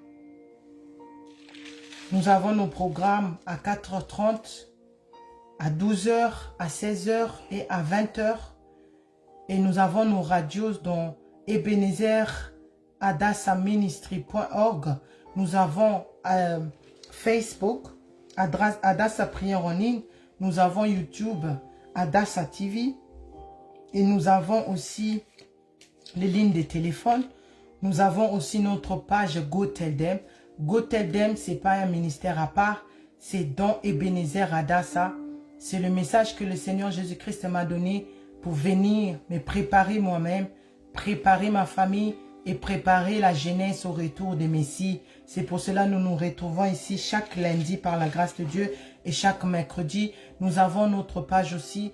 Nous avons nos programmes à 4h30, à 12h, à 16h et à 20h. Et nous avons nos radios dans ebenezeradassaministry.org. Nous avons Facebook, Adassa Prière en ligne. Nous avons YouTube, Adassa TV. Et nous avons aussi les lignes de téléphone. Nous avons aussi notre page Go Tell Them. Go Tell Them, ce n'est pas un ministère à part. C'est dans Ebenezer Adassa. C'est le message que le Seigneur Jésus-Christ m'a donné pour venir me préparer moi-même, préparer ma famille et préparer la jeunesse au retour des Messies. C'est pour cela que nous nous retrouvons ici chaque lundi par la grâce de Dieu et chaque mercredi. Nous avons notre page aussi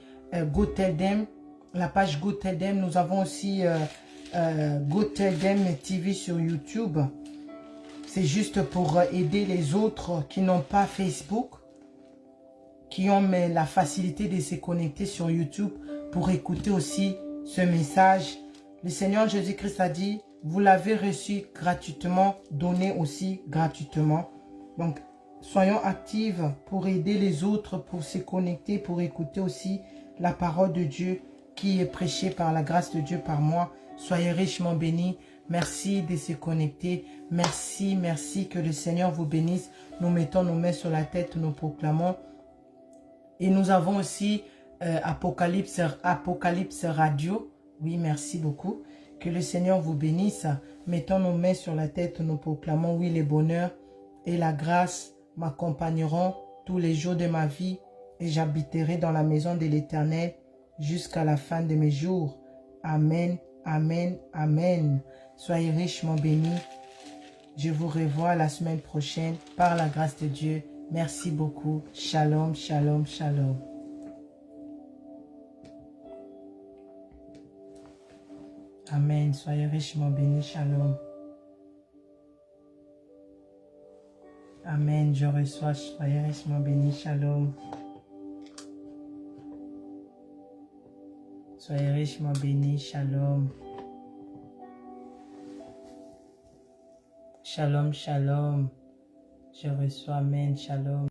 Go Tell Them. La page Go Tell Them. Nous avons aussi Go Tell Them TV sur YouTube. C'est juste pour aider les autres qui n'ont pas Facebook, qui ont la facilité de se connecter sur YouTube pour écouter aussi ce message. Le Seigneur Jésus-Christ a dit, vous l'avez reçu gratuitement, donnez aussi gratuitement. Donc, soyons actifs pour aider les autres, pour se connecter, pour écouter aussi la parole de Dieu qui est prêchée par la grâce de Dieu par moi. Soyez richement bénis. Merci de se connecter. Merci, merci. Que le Seigneur vous bénisse. Nous mettons nos mains sur la tête, nous proclamons. Et nous avons aussi Apocalypse Radio. Oui, merci beaucoup. Que le Seigneur vous bénisse. Mettons nos mains sur la tête, nous proclamons. Oui, le bonheur et la grâce m'accompagneront tous les jours de ma vie. Et j'habiterai dans la maison de l'Éternel jusqu'à la fin de mes jours. Amen, amen, amen. Soyez richement bénis. Je vous revois la semaine prochaine par la grâce de Dieu. Merci beaucoup. Shalom, shalom, shalom. Amen. Soyez richement bénis. Shalom. Amen. Je reçois. Soyez richement bénis. Shalom. Soyez richement bénis. Shalom. Shalom, shalom. Je reçois. Amen. Shalom.